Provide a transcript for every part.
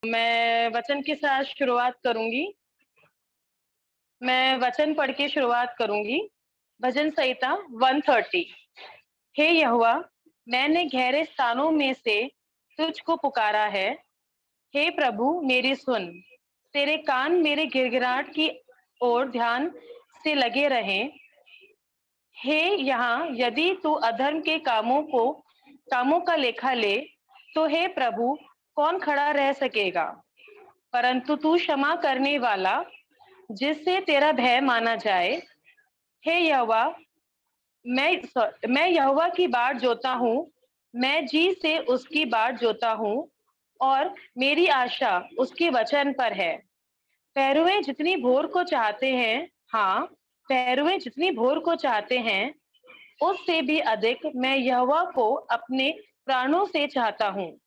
मैं वचन के साथ शुरुआत करूंगी। मैं वचन पढ़ के शुरुआत करूंगी। भजन संहिता 130। हे यहोवा, मैंने गहरे स्थानों में से तुझको पुकारा है। हे प्रभु, मेरी सुन। तेरे कान मेरे गिड़गिड़ाहट की ओर ध्यान से लगे रहें। हे यहाँ, यदि तू अधर्म के कामों का लेखा ले, तो हे प्रभु, कौन खड़ा रह सकेगा? परंतु तू क्षमा करने वाला, जिससे तेरा भय माना जाए। हे यहोवा, मैं यहोवा की बाट जोता हूँ। मैं जी से उसकी बाट जोता हूँ और मेरी आशा उसके वचन पर है। पहरुए जितनी भोर को चाहते हैं, हाँ, पहरुए जितनी भोर को चाहते हैं, उससे भी अधिक मैं यहोवा को अपने प्राणों से चाहता हूँ।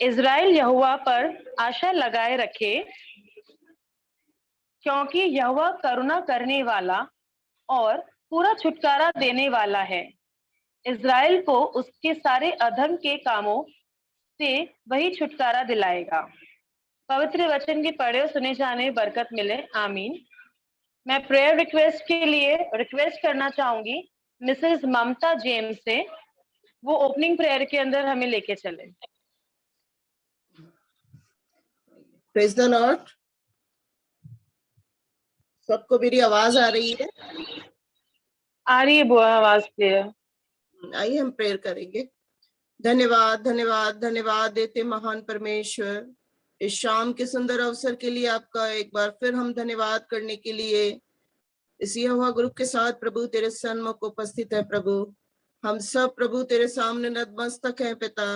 इज़राइल यहोवा पर आशा लगाए रखे, क्योंकि यहोवा करुणा करने वाला और पूरा छुटकारा देने वाला है। इज़राइल को उसके सारे अधर्म के कामों से वही छुटकारा दिलाएगा। पवित्र वचन के पढ़े और सुने जाने में बरकत मिले। आमीन। मैं प्रेयर रिक्वेस्ट के लिए रिक्वेस्ट करना चाहूंगी मिसेस ममता जेम्स से, वो ओपनिंग प्रेयर के अंदर हमें लेके चले। Praise the Lord. सबको मेरी आवाज आ रही है? आ रही है बुआ आवाज क्लियर। आइए हम प्रेयर करेंगे। धन्यवाद धन्यवाद धन्यवाद देते महान परमेश्वर, इस शाम के सुंदर अवसर के लिए आपका एक बार फिर हम धन्यवाद करने के लिए इस यहोवा ग्रुप के साथ प्रभु तेरे सन्मुख उपस्थित है। प्रभु हम सब प्रभु तेरे सामने नतमस्तक हैं। पिता,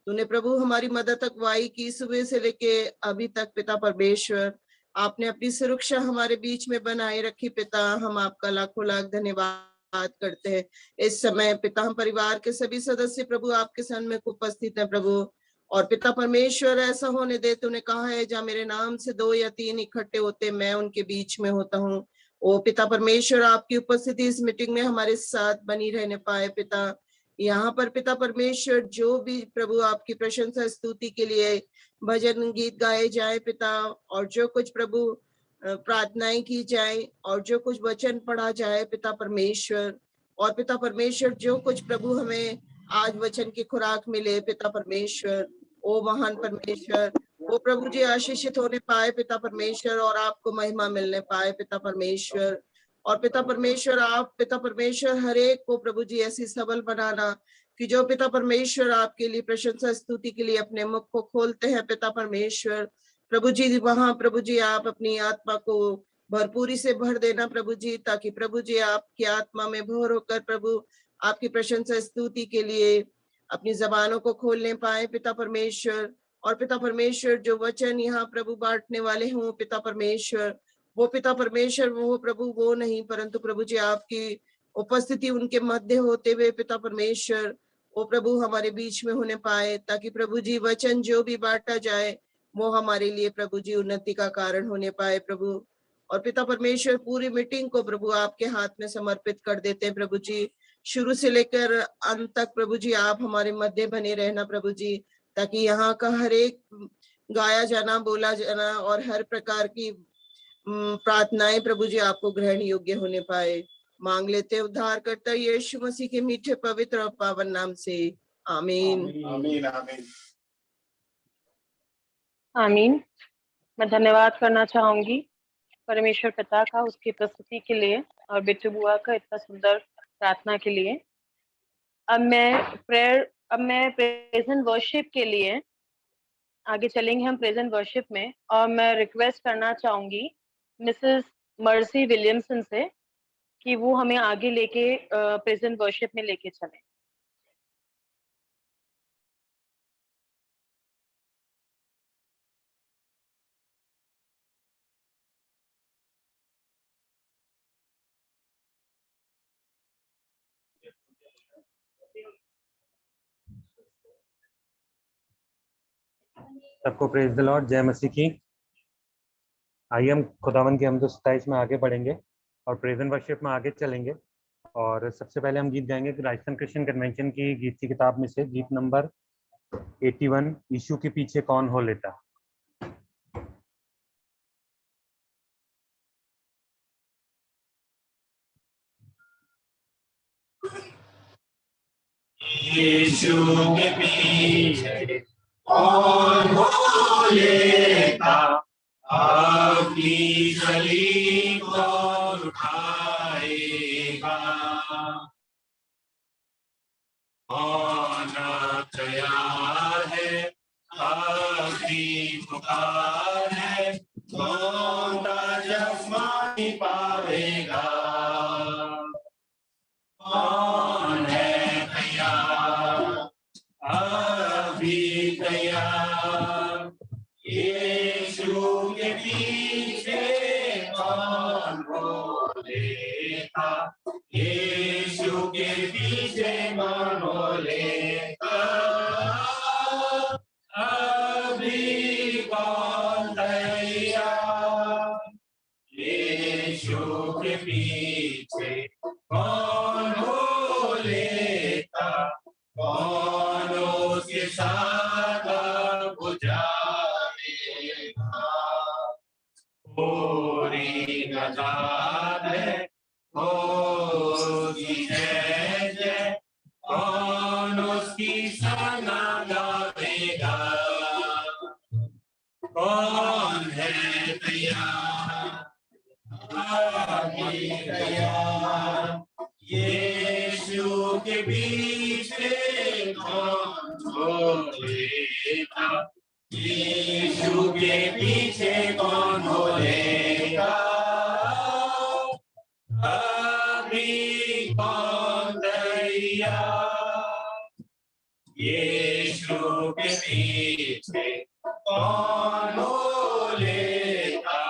तूने प्रभु हमारी मदद अगुवाई की सुबह से लेके अभी तक। पिता परमेश्वर, आपने अपनी सुरक्षा हमारे बीच में बनाए रखी। पिता, हम आपका लाखों लाख धन्यवाद करते हैं। इस समय पिता, हम परिवार के सभी सदस्य प्रभु आपके सन्मुख उपस्थित है। प्रभु और पिता परमेश्वर, ऐसा होने दे, तूने कहा है जहाँ मेरे नाम से 2 या 3 इकट्ठे होते, मैं उनके बीच में होता हूँ। ओ पिता परमेश्वर, आपकी उपस्थिति इस मीटिंग में हमारे साथ बनी रहने पाए। पिता, यहाँ पर पिता परमेश्वर जो भी प्रभु आपकी प्रशंसा स्तुति के लिए भजन गीत गाए जाए पिता, और जो कुछ प्रभु प्रार्थनाएं की जाए और जो कुछ वचन पढ़ा जाए पिता परमेश्वर, और पिता परमेश्वर जो कुछ प्रभु हमें आज वचन की खुराक मिले पिता परमेश्वर, ओ महान परमेश्वर, वो प्रभु जी आशीषित होने पाए पिता परमेश्वर, और आपको महिमा मिलने पाए पिता परमेश्वर। और पिता परमेश्वर, आप पिता परमेश्वर हर एक को प्रभु जी ऐसी सबल बनाना कि जो पिता परमेश्वर आपके लिए प्रशंसा स्तुति के लिए अपने मुख को खोलते हैं पिता परमेश्वर, प्रभु जी वहां प्रभु जी आप अपनी आत्मा को भरपूरी से भर देना प्रभु जी, ताकि प्रभु जी आपकी आत्मा में भोर होकर प्रभु आपकी प्रशंसा स्तुति के लिए अपनी जबानों को खोलने पाए पिता परमेश्वर। और पिता परमेश्वर, जो वचन यहाँ प्रभु बांटने वाले हों पिता परमेश्वर, वो पिता परमेश्वर वो प्रभु वो नहीं, परंतु प्रभु जी आपकी उपस्थिति उनके मध्य होते हुए पिता परमेश्वर, वो प्रभु हमारे बीच में होने पाए, ताकि प्रभु जी वचन जो भी बांटा जाए वो हमारे लिए प्रभु जी उन्नति का कारण होने पाए प्रभु। और पिता परमेश्वर, पूरी मीटिंग को प्रभु आपके हाथ में समर्पित कर देते हैं प्रभु जी, शुरू से लेकर अंत तक प्रभु जी आप हमारे मध्य बने रहना प्रभु जी, ताकि यहाँ का हर एक गाया जाना, बोला जाना और हर प्रकार की प्रार्थनाएं प्रभु जी आपको ग्रहण योग्य होने पाए। मांग लेते उद्धार करता यीशु मसीह के मीठे पवित्र और पावन नाम से, आमीन आमीन आमीन आमीन। मैं धन्यवाद करना चाहूंगी परमेश्वर पिता का उसकी प्रस्तुति के लिए और बिट्टू बुआ का इतना सुंदर प्रार्थना के लिए। अब मैं प्रेजेंट वर्शिप के लिए आगे चलेंगे हम प्रेजेंट वर्शिप में, और मैं रिक्वेस्ट करना चाहूंगी मिसेस मर्सी विलियमसन से कि वो हमें आगे लेके प्रेजेंट वर्शिप में लेके चले। सबको प्रेज द लॉर्ड, जय मसीह की। आइए हम खुदावन के हमदो 27 में आगे बढ़ेंगे और प्रेजेंट वर्शिप में आगे चलेंगे। और सबसे पहले हम गीत गाएंगे कि राजस्थान क्रिश्चियन कन्वेंशन की गीत की किताब में से गीत नंबर 81, यीशु के पीछे कौन हो लेता। यीशु के पीछे कौन बोलेगा, अपनी सलीब कौन उठाएगा। कौन तैयार है, अपनी पुकार है, कौन ताजमानी पावेगा। कौन है तैयार, अभी तैयार, यीशु के पीछे कौन बोलेगा, यीशु के पीछे कौन बोलेगा। अभी कौन तैयार, यीशु के पीछे कौन बोलेगा, कौन उसके साथ गुजारेगा। पूरी नजात है होगी जय जय, कौन उसकी सना गावेगा। कौन है तैयार, अभी तैयार, यीशु के पीछे कौन बोलेगा, यीशु के पीछे कौन बोलेगा। अभी कौन तैयार, यीशु के पीछे कौन बोलेगा।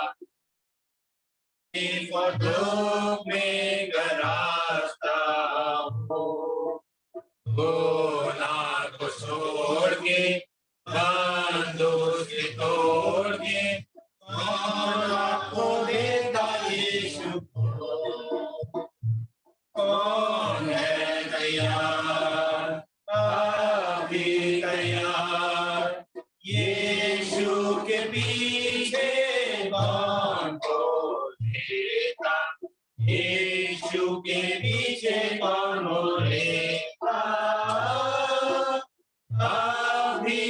दुख में रास्ता हो, गुनाह को छोड़ के, बंधुओं से तोड़ के, कौन आपको देगा यीशु को। कौन है तैयार, अभी तैयार, यीशु के पीछे कौन बोलेगा, यीशु के पीछे कौन बोलेगा। अभी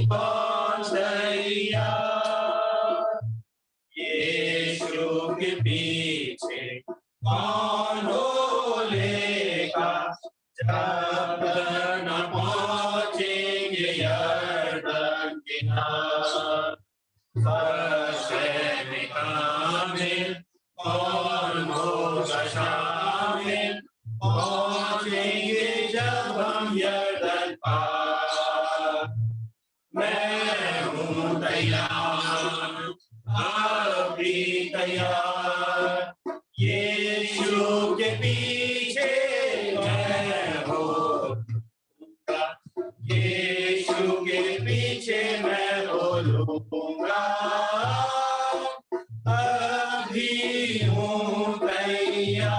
कौन तैयार, यीशु के पीछे कौन बोलेगा। जब तक न पहुंचेंगे यरदन किनार, में कौन होगा शामिल, पहुंचेंगे जब हम यरदन पार। मैं हूँ तैयार, अभी तैयार, यीशु के पीछे मैं होऊंगा, यीशु के पीछे मैं बोलूंगा। अभी हूँ तैयार।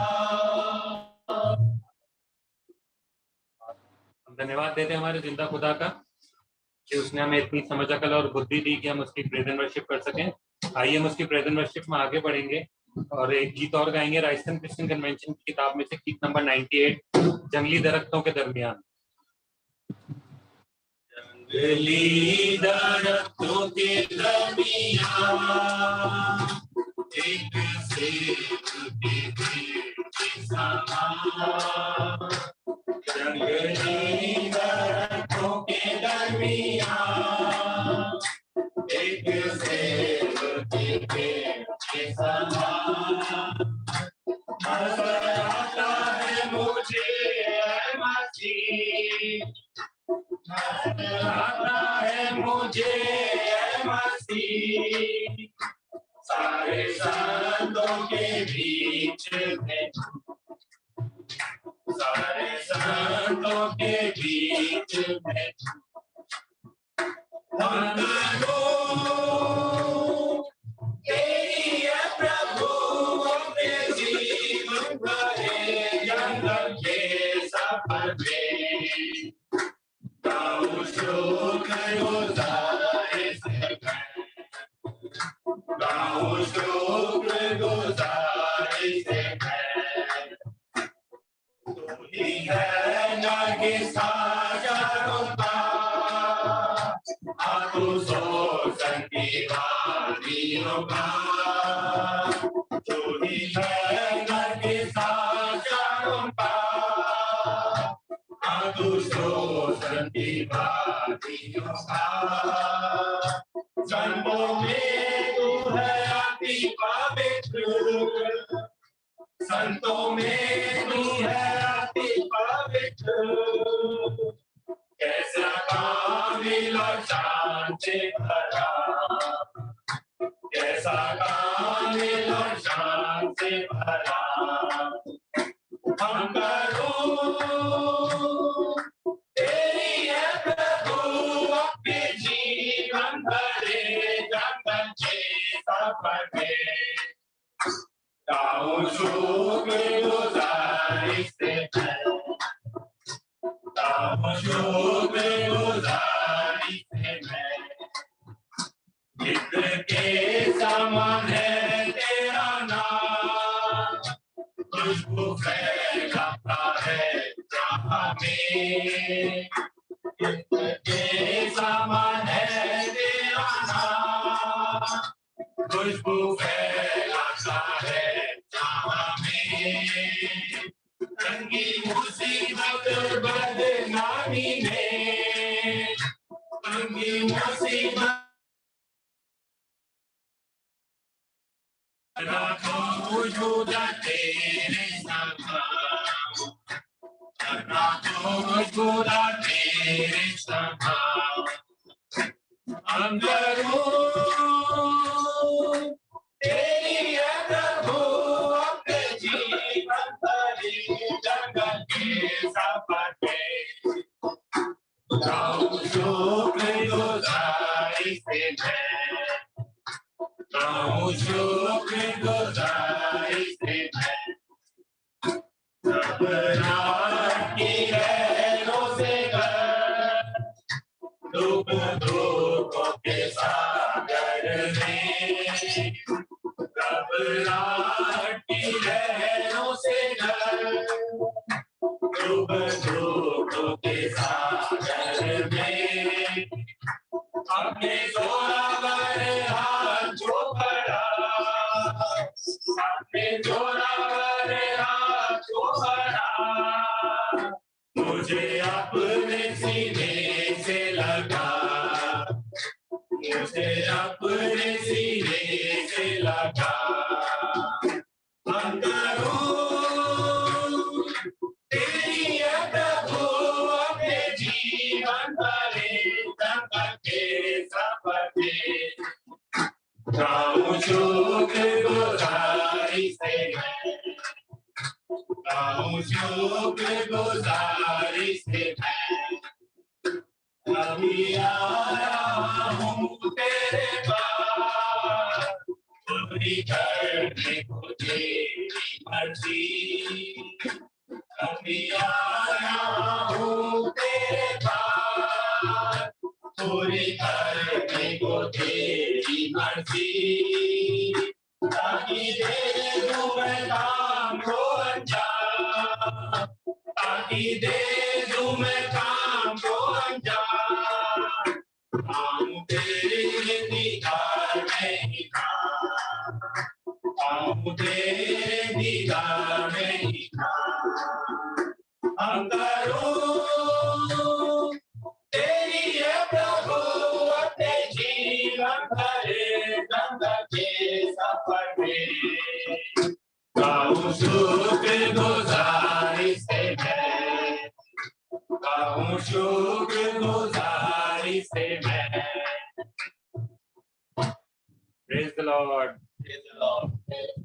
हम धन्यवाद देते हैं हमारे जिंदा खुदा का कि उसने हमें इतनी समझ अकल और बुद्धि दी कि हम उसकी प्रेजेंट वर्शिप कर सकें। आइए हम उसकी प्रेजेंट वर्शिप में आगे बढ़ेंगे और एक गीत और गाएंगे राजस्थान क्रिश्चियन कन्वेंशन की किताब में से गीत नंबर 98, जंगली दरख्तों के दरमियान। जंगली दरख्तों के दरमियान एक सेब के पेड़ के समान, जंगली दरख्तों के दरमियान एक सेब के पेड़ के समान। नजर आता है मुझे ऐ मसीह, नजर आता है मुझे ऐ मसीह, सारे संतों के बीच में, सारे संतों के बीच में। यही है प्रभु अपने जीवन भरे जंगल के सफर में, गाऊं शुक्रगुजार से मैं, गाऊं शुक्रगुजार से मैं। तू ही है नागिसा दीवानियों का, जो ही है घर के साचारों का, तू शोषण दीवानियों का। संतों में तू है अति पवित्र, संतों में तू है अति पवित्र, कैसा कामिल और शान से भरा, कैसा कामिल और शान से भरा। हम करूं तेरी है प्रभु अपने जीवन भरे जंगल के सफर में, गाऊं शुक्र गुजारी से मैं, गाऊं शुक्र गुजारी से मैं। चित्र के समान है तेरा नाम, खुशबू फैलाता है जहां में। चित्र के समान है तेरा नाम, खुशबू फैलाता है जहां में। तंगी मुसीबत बदनामी में, तंगी मुसीबत मौजूदा तेरे समान, मौजूदा तेरे समान। अंदरों तेरी है प्रभु अपने जीवन भरी जंगल के सफर में, गाऊं शुक्र गुजारी से मैं, गाऊं शुक्र गुजारी से मैं। घबराहट की लहरों से घर, डूब धूपों के सागर में, घबराहट की लहरों से घर, डूब धूपों के सागर में। अपने जोरावर हाथ जो बढ़ा, अपने जोरावर हाथ जो बढ़ा, मुझे अपने सीने से लगा, मुझे अपने सीने से लगा। अंदरों तेरी है प्रभु अपने जीवन भरे जंगल के सफर में, गाऊं शुक्र गुजारी से मैं, गाऊं शुक्र गुजारी से मैं। अभी आया हूँ तेरे पास, पूरी करने को तेरी मर्जी। अभी आया हूँ तेरे पास, पूरी करने को तेरी मर्जी। ताकि दे दूं मैं काम को अंजाम, ताकि दे दूं मैं काम को अंजाम। आऊं तेरे दीदार में ही था, आऊं तेरे दीदार में ही था। हम करूं तेरी है प्रभु अपने जीवन भरे जंगल के सफर में, गाऊं शुक्र गुजारी से मैं, गाऊं शुक्र गुजारी से मैं। Praise the Lord.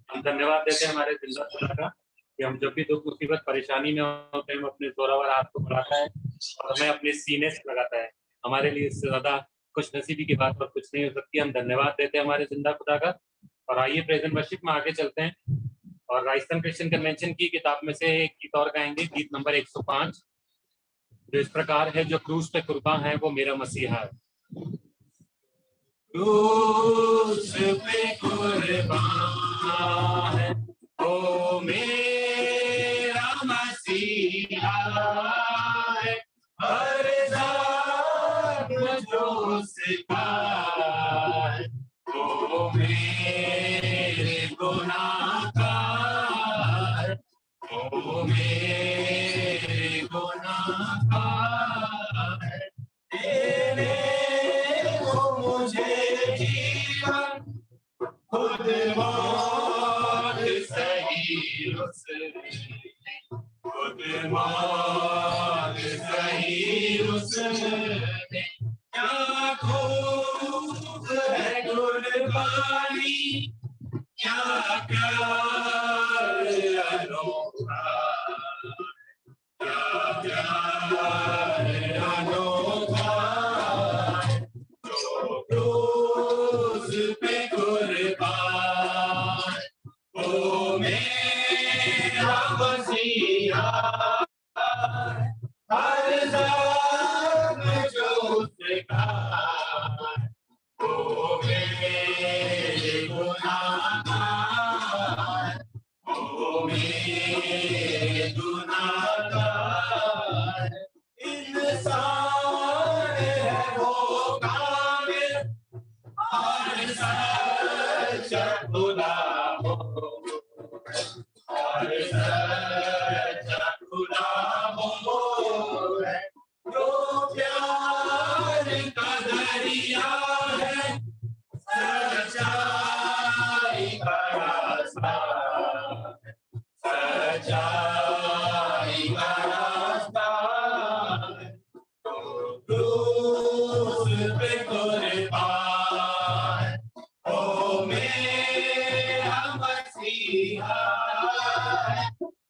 हम धन्यवाद देते हैं हमारे जिंदा खुदा का कि हम जब भी दुख मुसीबत परेशानी में होते हैं, हम अपने जोरावर हाथ को बढ़ाता है और हमें अपने सीने से लगाता है। हमारे लिए इससे ज्यादा खुश नसीबी की बात और कुछ नहीं हो सकती। हम धन्यवाद देते हैं हमारे जिंदा खुदा का। और आइए प्रेजेंट वर्शिप में आगे चलते हैं और राजस्थान क्रिश्चियन कन्वेंशन की किताब में से एक गीत और गाएंगे, गीत नंबर 105, जो इस प्रकार है। जो क्रूस पे कुर्बान है वो मेरा मसीहा है। क्रूस पे कुर्बान है वो मेरा मसीहा है, हर दर्द जो उसका बात सही उसने क्या खूब है गुरबानी, क्या प्यार अनोखा, क्या प्यार अनोखा, तो क्रूस पे कुर्बान ओ मेरा मसीहा, हर ज़ख्म जो उसका, ओ मेरे गुनाहगार, ओ मेरे गुनाहगार, इंसान है वो कामिल और सच्चा खुदा हो, और सच्चा खुदा हो, जो प्यार का दरिया है, सच्चाई का रास्ता, सच्चाई का रास्ता, तो क्रूस पे कुर्बान ओ मेरा मसीहा,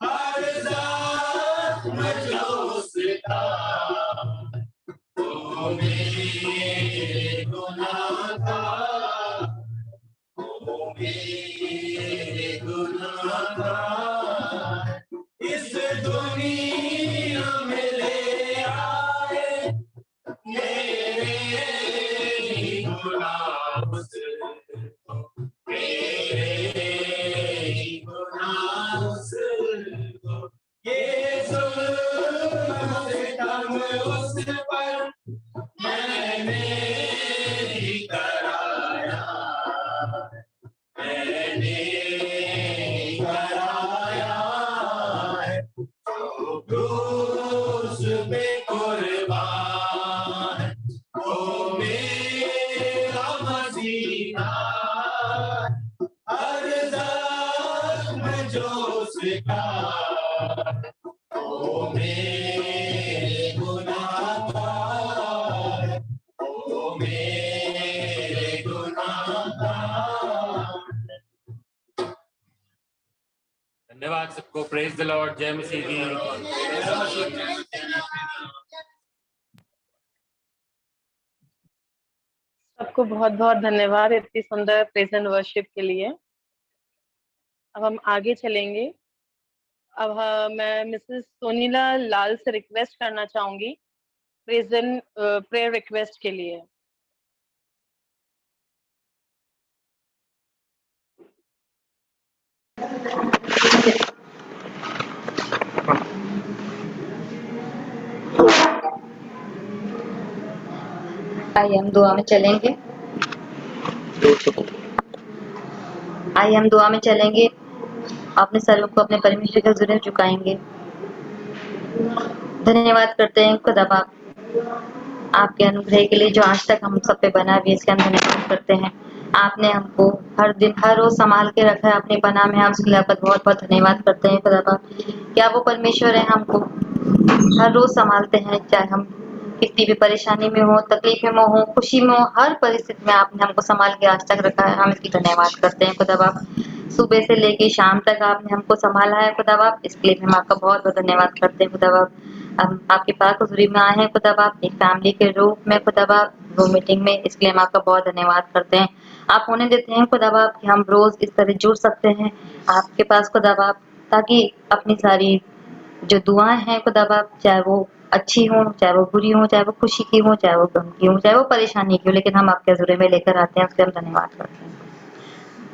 हर ज़ख्म जो उसका, ओ मेरे गुनाहगार, ओ मेरे गुनाहगार, इस दुनिया में ले आए मेरे ही गुनाह से, मेरे ही गुनाह से, ये जुल्म सितम उस पर मैंने ही कराया, मैंने ही कराया, तो क्रूस पे कुर्बान ओ मेरा मसीहा, हर ज़ख्म जो उसका, ओ मेरे गुनाहगार, ओ मेरे गुनाहगार। धन्यवाद सबको। Praise the Lord. जय मसीह की। सबको बहुत बहुत धन्यवाद इतनी सुंदर प्रेजेंट वर्शिप के लिए। अब हम आगे चलेंगे। अब मैं मिसेस सोनीला लाल से रिक्वेस्ट करना चाहूंगी प्रेजेंट प्रेयर रिक्वेस्ट के लिए। आइए हम दुआ में चलेंगे। आइए हम दुआ में चलेंगे। अपने सरों को अपने परमेश्वर के हुजूर में झुकाएंगे। धन्यवाद करते हैं खुदा बाप आपके अनुग्रह के लिए जो आज तक हम सब पे बना भी, इसके हम धन्यवाद करते हैं। आपने हमको हर दिन हर रोज संभाल के रखा है अपने पनाह में, आप उसके लिए आपका बहुत बहुत धन्यवाद करते हैं खुदा बाप। क्या वो परमेश्वर है हमको हर रोज संभालते हैं, चाहे हम कितनी भी परेशानी में हो, तकलीफ में हो, खुशी में हो, हर परिस्थिति में आपने हमको संभाल के आज तक रखा है। हम इसकी धन्यवाद करते हैं खुदा बाप। सुबह से लेके शाम तक आपने हमको संभाला है खुदा बाप, इसके लिए हम आपका बहुत बहुत धन्यवाद करते हैं खुदा बाप। हम आपके पास हुजूरी में आए हैं खुदा बाप, एक फैमिली के रूप में खुदा बाप, वो मीटिंग में, इसके लिए हम आपका बहुत धन्यवाद करते हैं। आप होने देते हैं खुदा बाप कि हम रोज इस तरह जुड़ सकते हैं आपके पास खुदा बाप, ताकि अपनी सारी जो दुआएं हैं खुदा बाप, चाहे वो अच्छी हो, चाहे वो बुरी हो, चाहे वो खुशी की हो, चाहे वो गम की हो, चाहे वो परेशानी की हो, लेकिन हम आपके हुजूरी में लेकर आते हैं, उसके हम धन्यवाद करते हैं।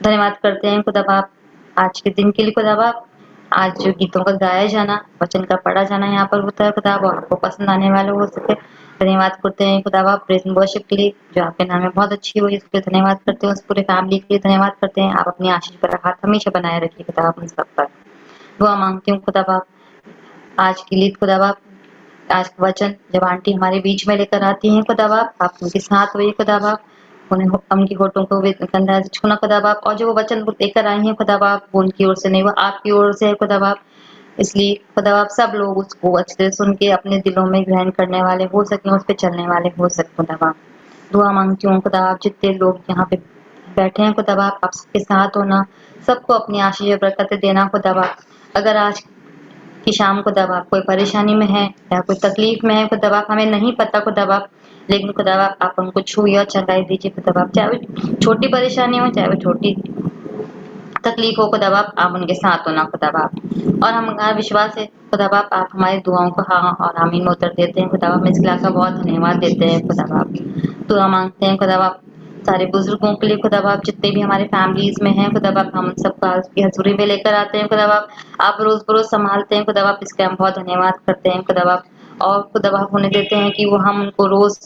धन्यवाद करते हैं खुदा बाप आज के दिन के लिए खुदा बाप। आज जो गीतों का गाया जाना, वचन का पढ़ा जाना यहाँ पर होता है खुदा बाप, आपको पसंद आने वाले हो सके। धन्यवाद करते हैं खुदा बाप प्रेज़ एंड वर्शिप के लिए जो आपके नाम में बहुत अच्छी हुई, इसके लिए धन्यवाद करते हैं। उस पूरे फैमिली के लिए धन्यवाद करते हैं। आप अपनी आशीष पर हाथ हमेशा बनाए रखिए खुदा बाप उन सब पर। दुआ मांगती हूँ खुदा बाप आज के लिए खुदा बाप, आज का वचन जब आंटी हमारे बीच में लेकर आती हैं खुदा बाप, आप उनके साथ हुई खुदा बाप, उन्हें उनकी होठों को कंधा से छूना खुदा बाप, और जो वो वचन लेकर आई हैं खुदा बाप वो उनकी ओर से नहीं, वो आपकी ओर से है खुदा बाप। इसलिए खुदा आप सब लोग उसको अच्छे से सुन के अपने दिलों में ग्रहण करने वाले हो सकें, उस पे चलने वाले हो सकें। खुदा आप दुआ मांगती हूँ खुदा आप जितने लोग यहाँ पे बैठे हैं खुदा आप सबके साथ होना, सबको अपनी आशीष और बरकतें देना खुदा आप। अगर आज की शाम खुदा आप कोई परेशानी में है या कोई तकलीफ में है खुदा आप, हमें नहीं पता खुदा आप, लेकिन खुदा आप उनको छुए और चंगाई दीजिए खुदा आप। चाहे वो छोटी परेशानी हो, चाहे वो छोटी तकलीफ हो खुदा आप उनके साथ होना खुदा आप। और हमारा विश्वास है खुदा आप हमारी दुआओं को हाँ और आमीन में उत्तर देते हैं खुदा आप। इस क्लास का बहुत धन्यवाद देते हैं खुदा आप। दुआ मांगते हैं खुदा आप सारे बुजुर्गों के लिए खुदा आप, जितने भी हमारे फैमिलीज में हैं खुदा आप, हम सबको आपकी हजूरी में लेकर आते हैं खुदा आप रोज बरोज संभालते हैं खुदा आप। इसके हम बहुत धन्यवाद करते हैं खुदा आप। और खुदा आप उन्हें देते हैं कि वो हम उनको रोज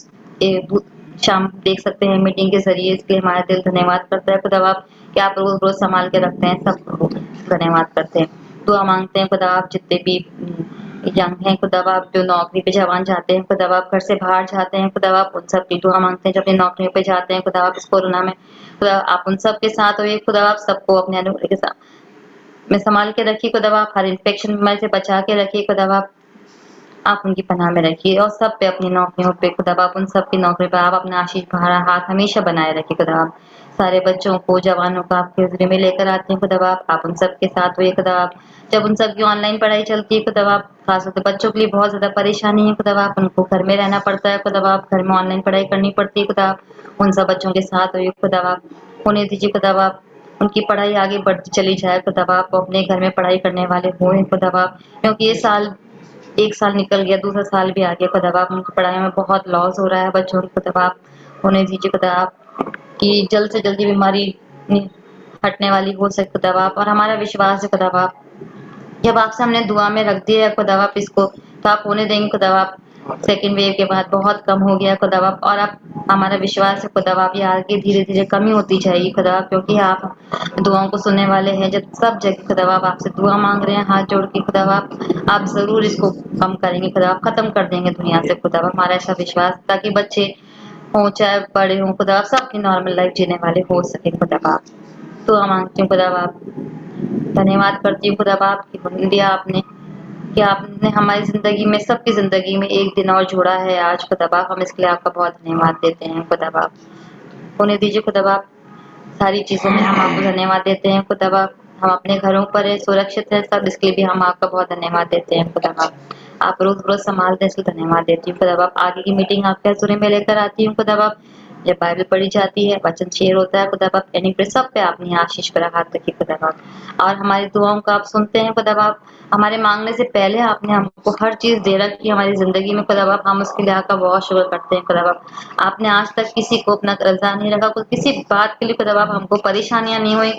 शाम देख सकते हैं मीटिंग के जरिए, इसलिए हमारा दिल धन्यवाद करता है खुदा आप कि आप रोज रोज संभाल के रखते हैं, सबको धन्यवाद करते हैं। दुआ मांगते हैं खुदा आप जितने भी यंग हैं खुदा आप, जो नौकरी पे जवान जाते हैं खुदा आप, घर से बाहर जाते हैं खुदा आप, उन सब की दुआ मांगते हैं जो अपनी नौकरियों पे जाते हैं खुदा आप। इस कोरोना में खुदा आप उन सब के साथ होइए खुदा आप, सबको अपने अनुग्रह के साथ में संभाल के रखिए खुदा आप, हर इन्फेक्शन बीमारी से बचा के रखिए खुदा आप उनकी पनाह में रखिए। और सब पे अपनी नौकरियों पे खुदा आप, उन सब की नौकरी पे आप अपना आशीष भरा हाथ हमेशा बनाए रखिए खुदा आप। सारे बच्चों को जवानों को आपके हुजूरी में लेकर आते हैं खुदा आप उन सब के साथ हुए खुदा आप। जब उन सब की ऑनलाइन पढ़ाई चलती है खुदा आप, खासतौर से बच्चों के लिए बहुत ज्यादा परेशानी है खुदा आप, उनको घर में रहना पड़ता है खुदा आप, घर में ऑनलाइन पढ़ाई करनी पड़ती है खुदा आप। उन सब बच्चों के साथ हुए खुदा आप, उन्हें दीजिए खुदा आप, उनकी पढ़ाई आगे बढ़ती चली जाए खुदा आप, अपने घर में पढ़ाई करने वाले हों खुदा आप। क्योंकि ये साल एक साल निकल गया, दूसरा साल भी आ गया खुदा आप, उनकी पढ़ाई में बहुत लॉस हो रहा है बच्चों की खुदा आप। उन्हें दीजिए खुदा आप कि जल्द से जल्दी बीमारी हटने वाली हो सके खुदा आप। और हमारा विश्वास है खुदा आप जब आपसे हमने दुआ में रख दिया है खुदा आप इसको, तो आप होने देंगे खुदा आप। सेकेंड वेव के बाद बहुत कम हो गया खुदा आप, और आप हमारा विश्वास है खुदा आप ये आगे धीरे धीरे कमी होती जाएगी खुदा आप, क्योंकि आप दुआओं को सुनने वाले हैं। जब सब जगह खुदा आप आपसे दुआ मांग रहे हैं हाथ जोड़ के खुदा आप जरूर इसको कम करेंगे खुदा आप, खत्म कर देंगे दुनिया से खुदा आप। हमारा ऐसा विश्वास, ताकि बच्चे हों चाहे बड़े हों खुदा आप, सबकी नॉर्मल लाइफ जीने वाले हो सके खुदा आप। तो हम मांगते हैं खुदा आप, धन्यवाद करती हूँ खुदा आप की दिया आपने कि आपने हमारी जिंदगी में, सबकी जिंदगी में एक दिन और जोड़ा है आज खुदा आप। हम इसके लिए आपका बहुत धन्यवाद देते हैं खुदा आप। होने दीजिए खुदा आप, सारी चीजों में हम आपको धन्यवाद देते हैं खुदा आप। हम अपने घरों पर है, सुरक्षित है सब, इसके लिए भी हम आपका बहुत धन्यवाद देते हैं खुदा आप रोज रोज संभालते हैं, इसलिए धन्यवाद देती हूँ खुदा आप। आगे की मीटिंग आपके हजूरी में लेकर आती हूँ खुदा आप। जब बाइबल पढ़ी जाती है, वचन शेयर होता है खुदा आप, यानी फिर सब पे आपने आशीष पर हाथ रखी खुदा आप। और हमारी दुआओं को आप सुनते हैं खुदा आप। हमारे मांगने से पहले आपने हमको हर चीज दे रखी है हमारी जिंदगी में खुदा आप, हम उसके लिए आपका बहुत शुक्र करते हैं खुदा आप। आपने आज तक किसी को अपना कर्जा नहीं रखा, किसी बात के लिए खुदा आप हमको परेशानियां नहीं हुई।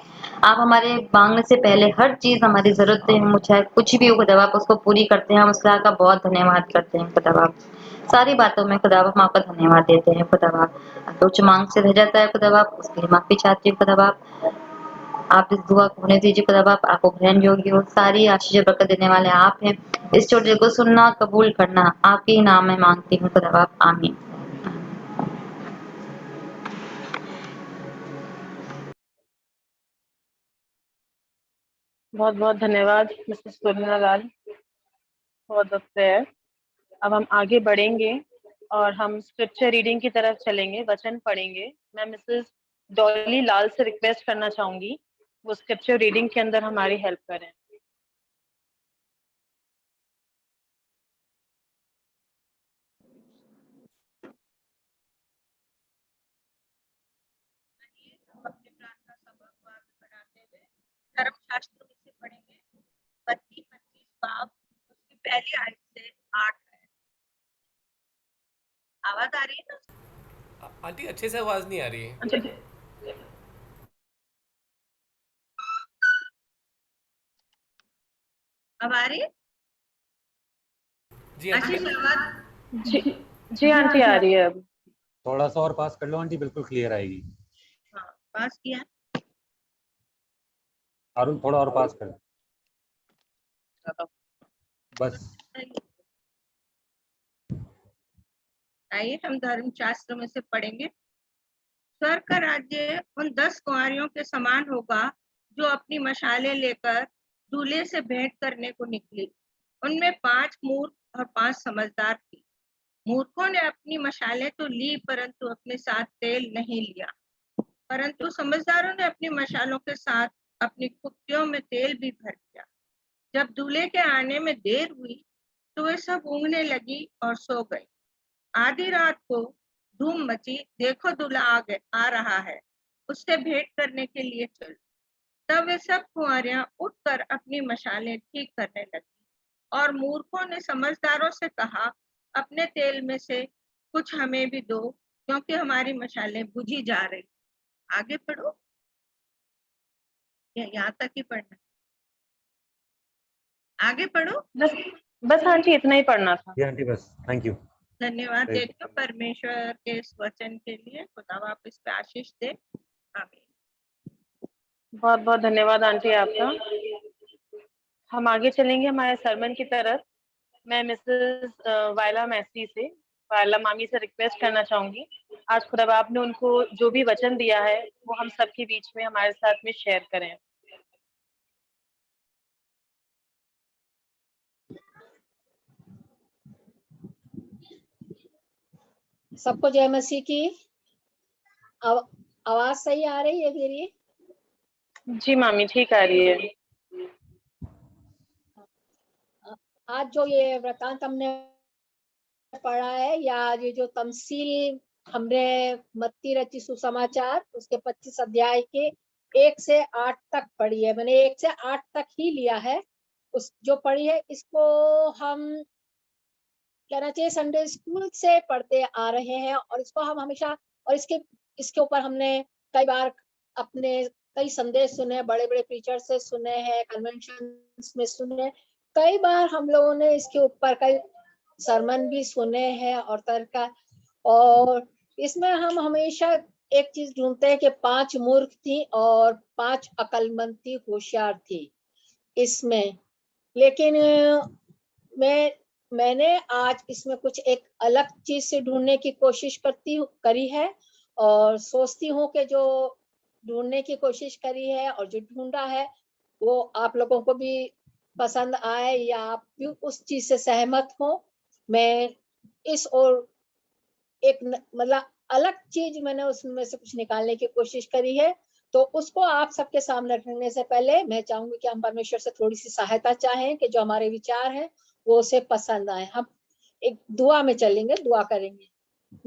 आप हमारे मांगने से पहले हर चीज हमारी जरूरत है, चाहे कुछ भी हो खुदा आप, उसको पूरी करते हैं। हम उसका आपका बहुत धन्यवाद करते हैं खुदा आप। सारी बातों में खुदा आप हम आपका धन्यवाद देते हैं खुदा आप। कुछ मांग से रह जाता है खुदा आप, उसके लिए माफी चाहती हूँ खुदा आप इस दुआ को होने दीजिए खुदा आप, आपको ग्रहण योग्य हो। सारी आशीष बरकत देने वाले आप हैं। इस छोटे को सुनना कबूल करना आपके ही नाम में मांगती हूँ खुदा आप, आमीन। बहुत बहुत धन्यवाद मिसेस सोनिया लाल, बहुत प्रेयर। अब हम आगे बढ़ेंगे और हम स्क्रिप्चर रीडिंग की तरफ चलेंगे, वचन पढ़ेंगे। मैं मिसेस डॉली लाल से रिक्वेस्ट करना चाहूंगी वो स्क्रिप्चर रीडिंग के अंदर हमारी हेल्प करें। अपने प्रार्थना सभा को आगे बढ़ाते हुए धर्मशास्त्र में से पढ़ेंगे 32-25 बाब उसकी पहली आयत से 8 है। आवाज आ रही है ना आंटी? अच्छे से आवाज नहीं आ रही है। अब आ रही है? जी आंटी। आशीष आवाज जी आंटी आ रही है अब। थोड़ा सा और पास कर लो आंटी, बिल्कुल क्लियर आएगी। हाँ पास किया। अरुण थोड़ा और पास कर, बस। आइए हम धर्मशास्त्र में से पढ़ेंगे। स्वर्ग का राज्य उन 10 कुंवारियों के समान होगा जो अपनी मशालें लेकर दूल्हे से भेंट करने को निकली। उनमें 5 मूर्ख और 5 समझदार थे। मूर्खों ने अपनी मशालें तो ली, परंतु अपने साथ तेल नहीं लिया। परंतु समझदारों ने अपनी मशालों के साथ अपनी कुप्पियों में तेल भी भर दिया। जब दूल्हे के आने में देर हुई तो वे सब ऊँघने लगी और सो गए। आधी रात को धूम मची, देखो दूल्हा आ रहा है, उससे भेंट करने के लिए चलो। तब वे सब कुंवारियां उठकर अपनी मशालें ठीक करने लगी। और मूर्खों ने समझदारों से कहा, अपने तेल में से कुछ हमें भी दो, क्योंकि हमारी मशालें बुझी जा रही। आगे पढ़ो, यहाँ तक ही पढ़ना, आगे पढ़ो। बस आंटी इतना ही पढ़ना था। आंटी बस, थैंक यू। धन्यवाद देते हो परमेश्वर के इस वचन के लिए। खुदा आप इस पे आशीष दे। आमीन। बहुत बहुत धन्यवाद आंटी आपका। हम आगे चलेंगे हमारे सरमन की तरफ। मैं मिसेस वायला मैसी से, वायला मामी से रिक्वेस्ट करना चाहूंगी, आज खुदा बाप ने उनको जो भी वचन दिया है वो हम सबके बीच में हमारे साथ में शेयर करें। सबको जय मसीह की। आवाज सही आ रही है मेरी? जी मामी ठीक आ रही है। आज जो ये वृतांत हमने पढ़ा है, या ये जो तमसील हमने मत्ती रची सुसमाचार उसके 25 अध्याय के 1 से 8 तक पढ़ी है। मैंने 1 से 8 तक ही लिया है। उस जो पढ़ी है इसको हम कहना चाहिए संडे स्कूल से पढ़ते आ रहे हैं, और इसको हम हमेशा, और इसके ऊपर हमने कई बार अपने कई संदेश सुने, बड़े बड़े प्रीचर से सुने हैं, कन्वेंशन में सुने, कई बार हम लोगों ने इसके ऊपर कई सरमन भी सुने हैं और तर्क। और इसमें हम हमेशा एक चीज ढूंढते हैं कि 5 मूर्ख थी और 5 अकलमंद थी, होशियार थी इसमें। लेकिन मैंने आज इसमें कुछ एक अलग चीज से ढूंढने की कोशिश करी है, और सोचती हूँ कि जो ढूंढने की कोशिश करी है और जो ढूंढा है वो आप लोगों को भी पसंद आए या आप भी उस चीज से सहमत हो। मैं इस और एक मतलब अलग चीज मैंने उसमें से कुछ निकालने की कोशिश करी है, तो उसको आप सबके सामने रखने से पहले मैं चाहूंगी कि हम परमेश्वर से थोड़ी सी सहायता चाहें कि जो हमारे विचार हैं वो उसे पसंद आए। हम एक दुआ में चलेंगे, दुआ करेंगे।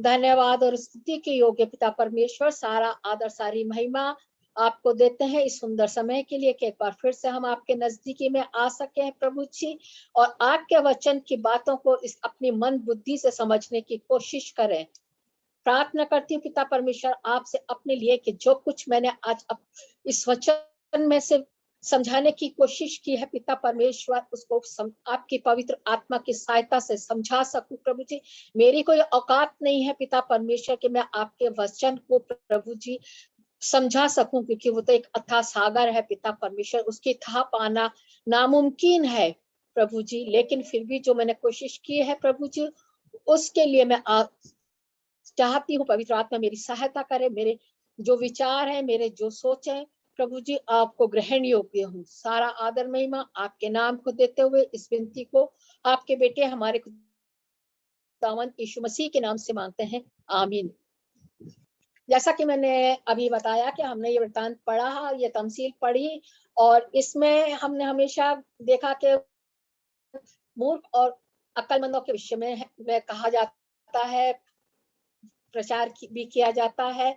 धन्यवाद और स्तुति के योग्य पिता परमेश्वर, सारा आदर सारी महिमा आपको देते हैं इस सुंदर समय के लिए कि एक बार फिर से हम आपके नजदीकी में आ सके हैं प्रभु जी, और आपके वचन की बातों को इस अपनी मन बुद्धि से समझने की कोशिश करें। प्रार्थना करती हूँ पिता परमेश्वर आपसे अपने लिए कि जो कुछ मैंने आज इस वचन में से समझाने की कोशिश की है पिता परमेश्वर, उसको आपकी पवित्र आत्मा की सहायता से समझा सकूं प्रभु जी। मेरी कोई औकात नहीं है पिता परमेश्वर कि मैं आपके वचन को प्रभु जी समझा सकूं, क्योंकि वो तो एक अथाह सागर है पिता परमेश्वर, उसकी थाह पाना नामुमकिन है प्रभु जी। लेकिन फिर भी जो मैंने कोशिश की है प्रभु जी, उसके लिए मैं चाहती हूँ पवित्र आत्मा मेरी सहायता करे। मेरे जो विचार है, मेरे जो सोच है प्रभु जी, आपको ग्रहण योग्य हूँ। सारा आदर महिमा आपके नाम को देते हुए इस विनती को आपके बेटे हमारे खुदावंद यीशु मसीह के नाम से मांगते हैं, आमीन। जैसा कि मैंने अभी बताया कि हमने ये वृत्तांत पढ़ा, ये तमसील पढ़ी, और इसमें हमने हमेशा देखा कि मूर्ख और अक्लमंदों के विषय में कहा जाता है, प्रचार भी किया जाता है।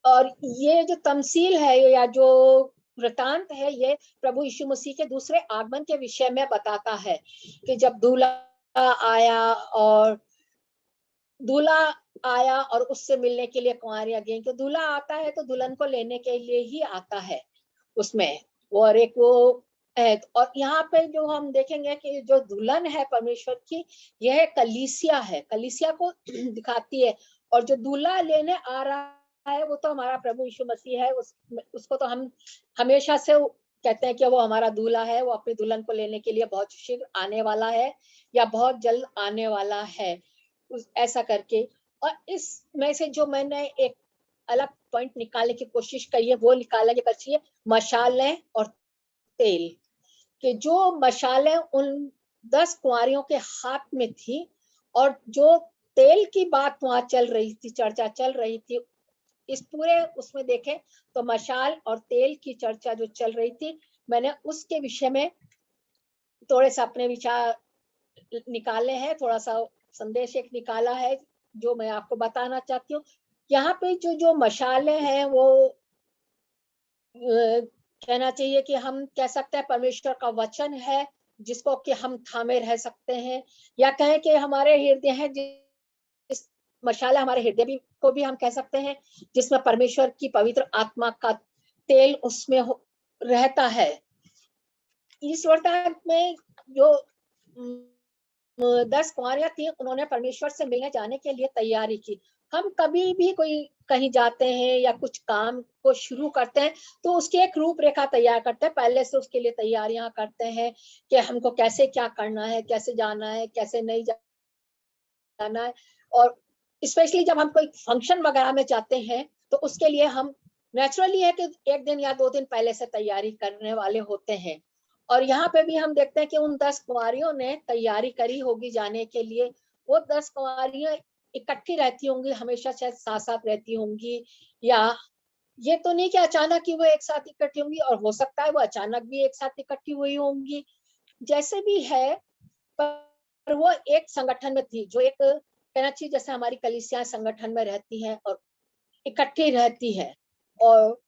और ये जो तमसील है या जो वृतांत है, ये प्रभु यीशु मसीह के दूसरे आगमन के विषय में बताता है कि जब दूल्हा आया और उससे मिलने के लिए कुंवारियां गईं। तो दूल्हा आता है तो दुल्हन को लेने के लिए ही आता है उसमें, और एक वो है। और यहाँ पे जो हम देखेंगे कि जो दुल्हन है परमेश्वर की, यह कलीसिया है, कलीसिया को दिखाती है। और जो दूल्हा लेने आ रहा है वो तो हमारा प्रभु यीशु मसीह है। उसको तो हम हमेशा से कहते हैं कि वो हमारा दूल्हा है, वो अपनी दुल्हन को लेने के लिए बहुत शीघ्र आने वाला है या बहुत जल्द आने वाला है, ऐसा करके। और इसमें से जो मैंने एक अलग पॉइंट निकालने की कोशिश करी है वो निकालने की चाहिए, मशालें और तेल। कि जो मशालें उन 10 कुंवारियों के हाथ में थी और जो तेल की बात वहां चल रही थी, चर्चा चल रही थी, इस पूरे उसमें देखें तो मशाल और तेल की चर्चा जो चल रही थी, मैंने उसके विषय में थोड़े से अपने विचार निकाले हैं, थोड़ा सा संदेश एक निकाला है जो मैं आपको बताना चाहती हूँ। यहाँ पे जो जो मशाले हैं वो कहना चाहिए कि हम कह सकते हैं परमेश्वर का वचन है जिसको कि हम थामे रह सकते हैं, या कहें कि हमारे हृदय है, जिस मशाला हमारे हृदय भी को भी हम कह सकते हैं, जिसमें परमेश्वर की पवित्र आत्मा का तेल उसमें रहता है। इस वरदान में जो 10 कुंवारियां थी, उन्होंने परमेश्वर से मिलने जाने के लिए तैयारी की। हम कभी भी कोई कहीं जाते हैं या कुछ काम को शुरू करते हैं तो उसकी एक रूपरेखा तैयार करते हैं, पहले से उसके लिए तैयारियां करते हैं कि हमको कैसे क्या करना है, कैसे जाना है, कैसे नहीं जाना है। और स्पेशली जब हम कोई फंक्शन वगैरह में जाते हैं तो उसके लिए हम नेचुरली है कि 1 दिन या 2 दिन पहले से तैयारी करने वाले होते हैं। और यहाँ पे भी हम देखते हैं कि उन 10 कुंवारियों ने तैयारी करी होगी जाने के लिए। वो 10 कुंवारियां इकट्ठी रहती होंगी, हमेशा शायद साथ साथ रहती होंगी, या ये तो नहीं कि अचानक ही वो एक साथ इकट्ठी होंगी, और हो सकता है वो अचानक भी एक साथ इकट्ठी हुई होंगी। जैसे भी है, पर वो एक संगठन में थी, जो एक कहना चाहिए जैसे हमारी कलीसियां संगठन में रहती हैं और इकट्ठी रहती है। और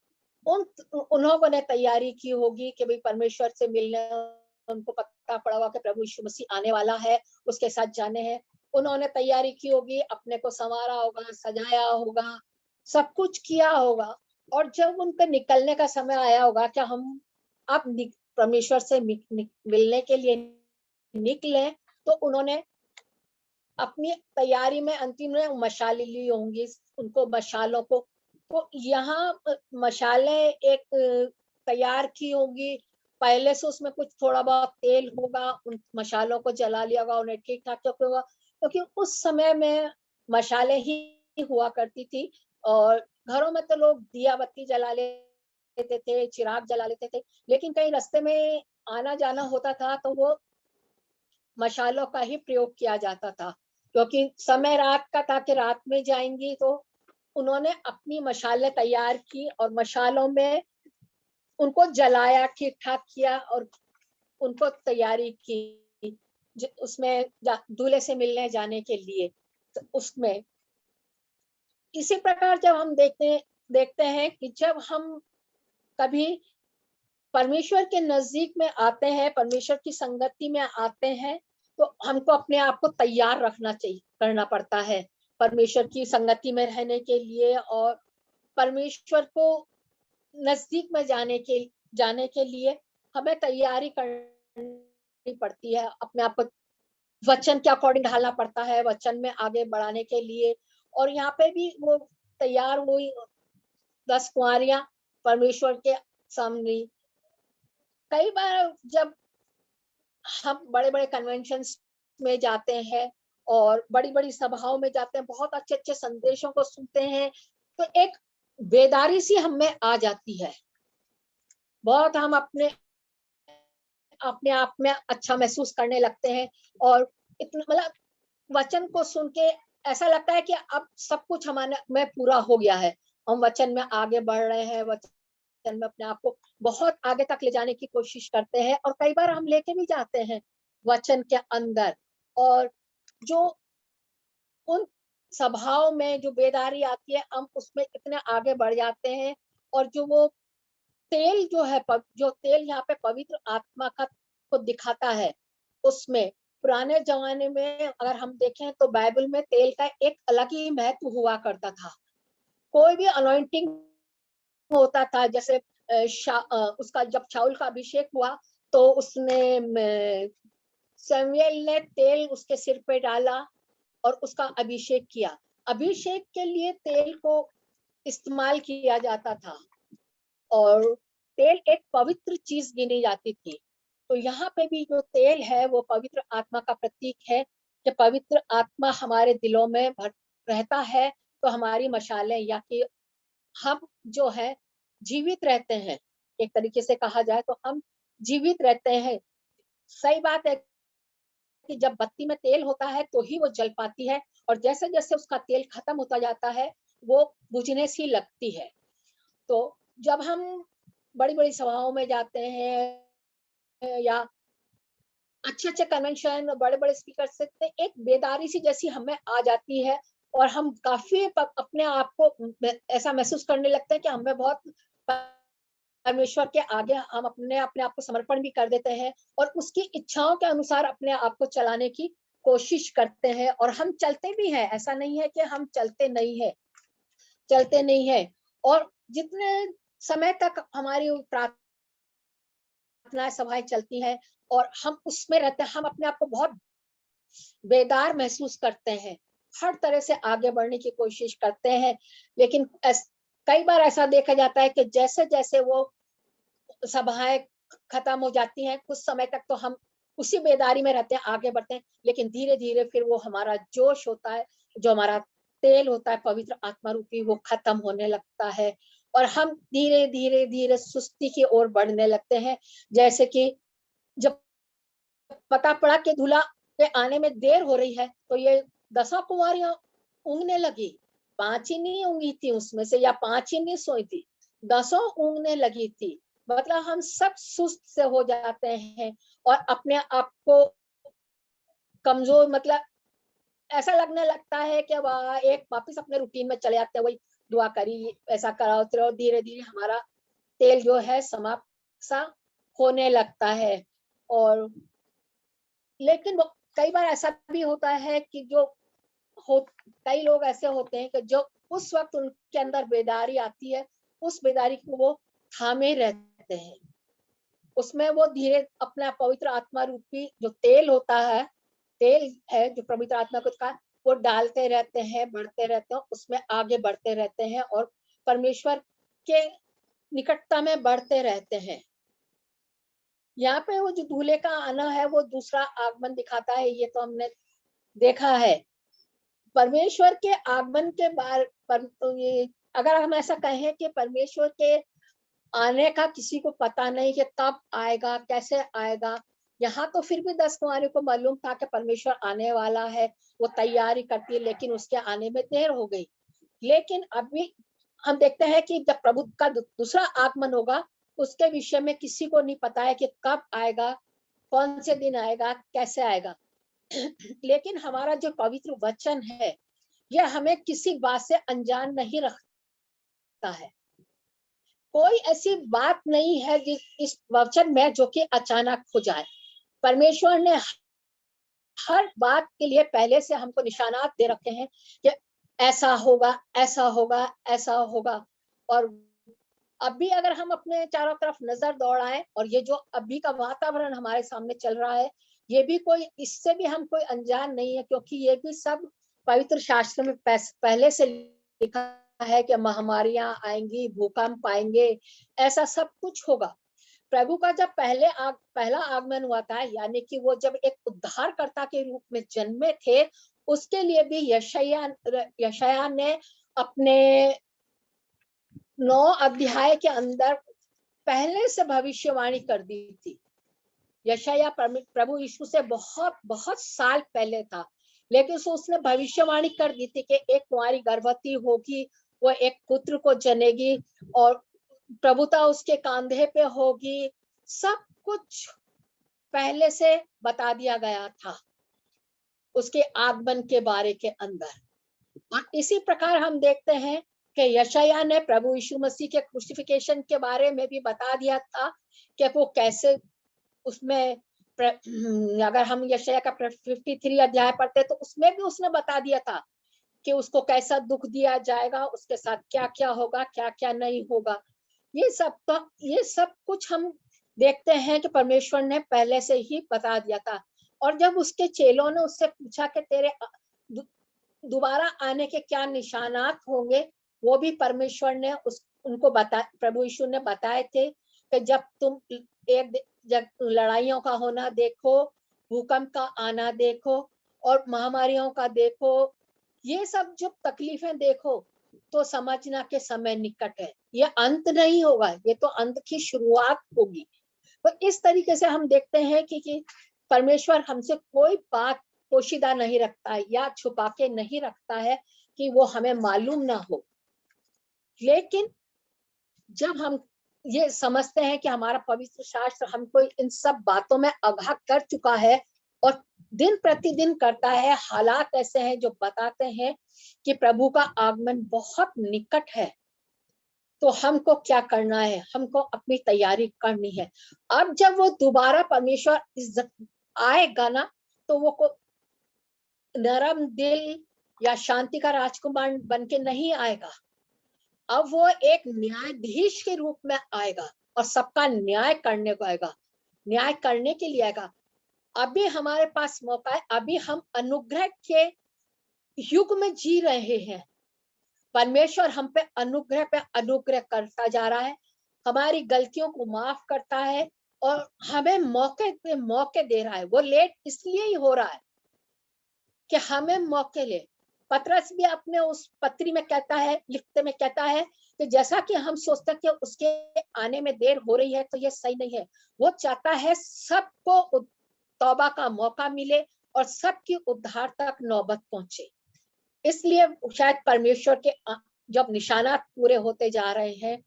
उन्होंने ने तैयारी की होगी कि भाई परमेश्वर से मिलने, उनको पता पड़ा होगा कि प्रभु यीशु मसीह आने वाला है, उसके साथ जाने हैं। उन्होंने तैयारी की होगी, अपने को संवारा होगा, सजाया होगा, सब कुछ किया होगा। और जब उनके निकलने का समय आया होगा कि हम अब परमेश्वर से मिलने के लिए निकले, तो उन्होंने अपनी तैयारी में अंतिम में मशालें ली होंगी, उनको मशालों को, तो यहाँ मशालें एक तैयार की होंगी, पहले से उसमें कुछ थोड़ा बहुत तेल होगा, उन मशालों को जला लिया होगा, उन्हें ठीक ठाक होगा, क्योंकि उस समय में मशालें ही हुआ करती थी। और घरों में तो लोग दिया बत्ती जला लेते थे, चिराग जला लेते थे, लेकिन कहीं रास्ते में आना जाना होता था तो वो मशालों का ही प्रयोग किया जाता था, क्योंकि समय रात का था कि रात में जाएंगी। तो उन्होंने अपनी मशालें तैयार की और मशालों में उनको जलाया, ठीक ठाक किया और उनको तैयारी की उसमें दूल्हे से मिलने जाने के लिए। तो उसमें इसी प्रकार जब हम देखते हैं कि जब हम कभी परमेश्वर के नजदीक में आते हैं, परमेश्वर की संगति में आते हैं, तो हमको अपने आप को तैयार रखना चाहिए, करना पड़ता है परमेश्वर की संगति में रहने के लिए। और परमेश्वर को नजदीक में जाने के लिए हमें तैयारी करनी पड़ती है, अपने आप को वचन के अकॉर्डिंग ढालना पड़ता है, वचन में आगे बढ़ाने के लिए। और यहाँ पे भी वो तैयार हुई 10 कुंवारियां परमेश्वर के सामने। कई बार जब हम बड़े बड़े कन्वेंशंस में जाते हैं और बड़ी बड़ी सभाओं में जाते हैं, बहुत अच्छे अच्छे संदेशों को सुनते हैं, तो एक बेदारी सी हम में आ जाती है, बहुत हम अपने आप में अच्छा महसूस करने लगते हैं। और इतना मतलब वचन को सुन के ऐसा लगता है कि अब सब कुछ हमारे में पूरा हो गया है, हम वचन में आगे बढ़ रहे हैं, वचन में अपने आप को बहुत आगे तक ले जाने की कोशिश करते हैं, और कई बार हम लेके भी जाते हैं वचन के अंदर। और जो उन सभाओं में जो बेदारी आती है, हम उसमें इतने आगे बढ़ जाते हैं। और जो वो तेल जो है, जो तेल यहाँ पे पवित्र आत्मा का को दिखाता है, उसमें पुराने जमाने में अगर हम देखें तो बाइबल में तेल का एक अलग ही महत्व हुआ करता था। कोई भी अनॉइंटिंग होता था, जैसे उसका जब शाऊल का अभिषेक हुआ तो उसने सैमुएल ने तेल उसके सिर पे डाला और उसका अभिषेक किया। अभिषेक के लिए तेल को इस्तेमाल किया जाता था और तेल एक पवित्र चीज गिनी जाती थी। तो यहाँ पे भी जो तेल है वो पवित्र आत्मा का प्रतीक है कि पवित्र आत्मा हमारे दिलों में रहता है, तो हमारी मशालें या कि हम जो है जीवित रहते हैं, एक तरीके से कहा जाए तो हम जीवित रहते हैं। सही बात है कि जब बत्ती में तेल होता है तो ही वो जल पाती है, और जैसे जैसे उसका तेल खत्म होता जाता है वो बुझने सी लगती है। तो जब हम बड़ी बड़ी सभाओं में जाते हैं या अच्छे अच्छे कन्वेंशन, बड़े बड़े स्पीकर से, तो एक बेदारी सी जैसी हमें आ जाती है, और हम काफी अपने आप को ऐसा महसूस करने लगते हैं कि हमें बहुत परमेश्वर के आगे हम अपने अपने आप को समर्पण भी कर देते हैं, और उसकी इच्छाओं के अनुसार अपने आप को चलाने की कोशिश करते हैं, और हम चलते भी हैं। ऐसा नहीं है कि हम चलते नहीं है। और जितने समय तक हमारी प्रार्थना सभाएं चलती हैं और हम उसमें रहते हैं, हम अपने आप को बहुत बेदार महसूस करते हैं, हर तरह से आगे बढ़ने की कोशिश करते हैं। लेकिन कई बार ऐसा देखा जाता है कि जैसे जैसे वो सभाएं खत्म हो जाती हैं, कुछ समय तक तो हम उसी बेदारी में रहते हैं, आगे बढ़ते हैं, लेकिन धीरे धीरे फिर वो हमारा जोश होता है, जो हमारा तेल होता है पवित्र आत्मा रूपी, वो खत्म होने लगता है, और हम धीरे धीरे धीरे सुस्ती की ओर बढ़ने लगते हैं। जैसे कि जब पता पड़ा कि दूल्हा के आने में देर हो रही है, तो ये 10 कुंवारियां ऊँघने लगी। 5 ही नहीं ऊँघी थी उसमें से, या 5 ही नहीं सोई थी, 10 ऊँघने लगी थी। मतलब हम सब सुस्त से हो जाते हैं और अपने आप को कमजोर, मतलब ऐसा लगने लगता है कि एक वापस अपने रूटीन में चले जाते हैं, वही दुआ करी, ऐसा कराओ, तो धीरे धीरे हमारा तेल जो है समाप्त सा होने लगता है। और लेकिन कई बार ऐसा भी होता है कि कई लोग ऐसे होते हैं कि जो उस वक्त उनके अंदर बेदारी आती है, उस बेदारी को वो थामे रहते हैं, उसमें वो धीरे अपना पवित्र आत्मा रूपी जो तेल है जो पवित्र आत्मा को का, वो डालते रहते हैं, बढ़ते रहते हैं, उसमें आगे बढ़ते रहते हैं और परमेश्वर के निकटता में बढ़ते रहते हैं। यहाँ पे वो जो दूल्हे का आना है वो दूसरा आगमन दिखाता है, ये तो हमने देखा है। परमेश्वर के आगमन के बाद अगर हम ऐसा कहें कि परमेश्वर के आने का किसी को पता नहीं कि कब आएगा, कैसे आएगा, यहाँ तो फिर भी 10 कुंवारियों को मालूम था कि परमेश्वर आने वाला है, वो तैयारी करती है, लेकिन उसके आने में देर हो गई। लेकिन अभी हम देखते हैं कि जब प्रभु का दूसरा आगमन होगा, उसके विषय में किसी को नहीं पता है कि कब आएगा, कौन से दिन आएगा, कैसे आएगा। लेकिन हमारा जो पवित्र वचन है, यह हमें किसी बात से अनजान नहीं रखता है। कोई ऐसी बात नहीं है इस वचन में जो कि अचानक हो जाए। परमेश्वर ने हर बात के लिए पहले से हमको निशानात दे रखे हैं कि ऐसा होगा, ऐसा होगा, ऐसा होगा। और अभी अगर हम अपने चारों तरफ नजर दौड़ाएं, और ये जो अभी का वातावरण हमारे सामने चल रहा है, ये भी कोई, इससे भी हम कोई अनजान नहीं है, क्योंकि ये भी सब पवित्र शास्त्र में पहले से लिखा है कि महामारियां आएंगी, भूकंप आएंगे, ऐसा सब कुछ होगा। प्रभु का जब पहला आगमन हुआ था, यानी कि वो जब एक उद्धारकर्ता के रूप में जन्मे थे, उसके लिए भी यशायाह ने अपने 9 अध्याय के अंदर पहले से भविष्यवाणी कर दी थी। यशायाह प्रभु यीशु से बहुत बहुत साल पहले था, लेकिन उसने भविष्यवाणी कर दी थी कि एक कुंवारी गर्भवती होगी, वो एक पुत्र को जनेगी और प्रभुता उसके कांधे पे होगी। सब कुछ पहले से बता दिया गया था उसके आगमन के बारे के अंदर। और इसी प्रकार हम देखते हैं कि यशायाह ने प्रभु यीशु मसीह के क्रूसिफिकेशन के बारे में भी बता दिया था कि वो कैसे, उसमें अगर हम यशायाह का 53 अध्याय पढ़ते तो उसमें भी उसने बता दिया था कि उसको कैसा दुख दिया जाएगा, उसके साथ क्या क्या होगा, क्या क्या नहीं होगा। ये सब कुछ हम देखते हैं कि परमेश्वर ने पहले से ही बता दिया था। और जब उसके चेलों ने उससे पूछा कि तेरे दोबारा आने के क्या निशानात होंगे, वो भी परमेश्वर ने उनको प्रभु यीशु ने बताए थे कि जब तुम जब लड़ाइयों का होना देखो, भूकंप का आना देखो और महामारियों का देखो, ये सब जो तकलीफें देखो, तो समझना के समय निकट है। ये अंत नहीं होगा, ये तो अंत की शुरुआत होगी। तो इस तरीके से हम देखते हैं कि परमेश्वर हमसे कोई बात पोशीदा नहीं रखता है या छुपा के नहीं रखता है कि वो हमें मालूम ना हो। लेकिन जब हम ये समझते हैं कि हमारा पवित्र शास्त्र हमको इन सब बातों में आगाह कर चुका है और दिन प्रतिदिन करता है, हालात ऐसे हैं जो बताते हैं कि प्रभु का आगमन बहुत निकट है, तो हमको क्या करना है? हमको अपनी तैयारी करनी है। अब जब वो दोबारा परमेश्वर आएगा ना, तो वो नरम दिल या शांति का राजकुमार बन के नहीं आएगा। अब वो एक न्यायाधीश के रूप में आएगा और सबका न्याय करने को आएगा, न्याय करने के लिए आएगा। अभी हमारे पास मौका है, अभी हम अनुग्रह के युग में जी रहे हैं। परमेश्वर हम पे अनुग्रह करता जा रहा है, हमारी गलतियों को माफ करता है और हमें मौके पे मौके दे रहा है। वो लेट इसलिए ही हो रहा है कि हमें मौके ले। पतरस भी अपने उस पत्री में कहता है, लिखते में कहता है कि जैसा कि हम सोचते हैं कि उसके आने में देर हो रही है, तो ये सही नहीं है। वो चाहता है सबको तौबा का मौका मिले और सबकी उद्धार तक नौबत पहुंचे। इसलिए शायद परमेश्वर के जब निशानात पूरे होते जा रहे हैं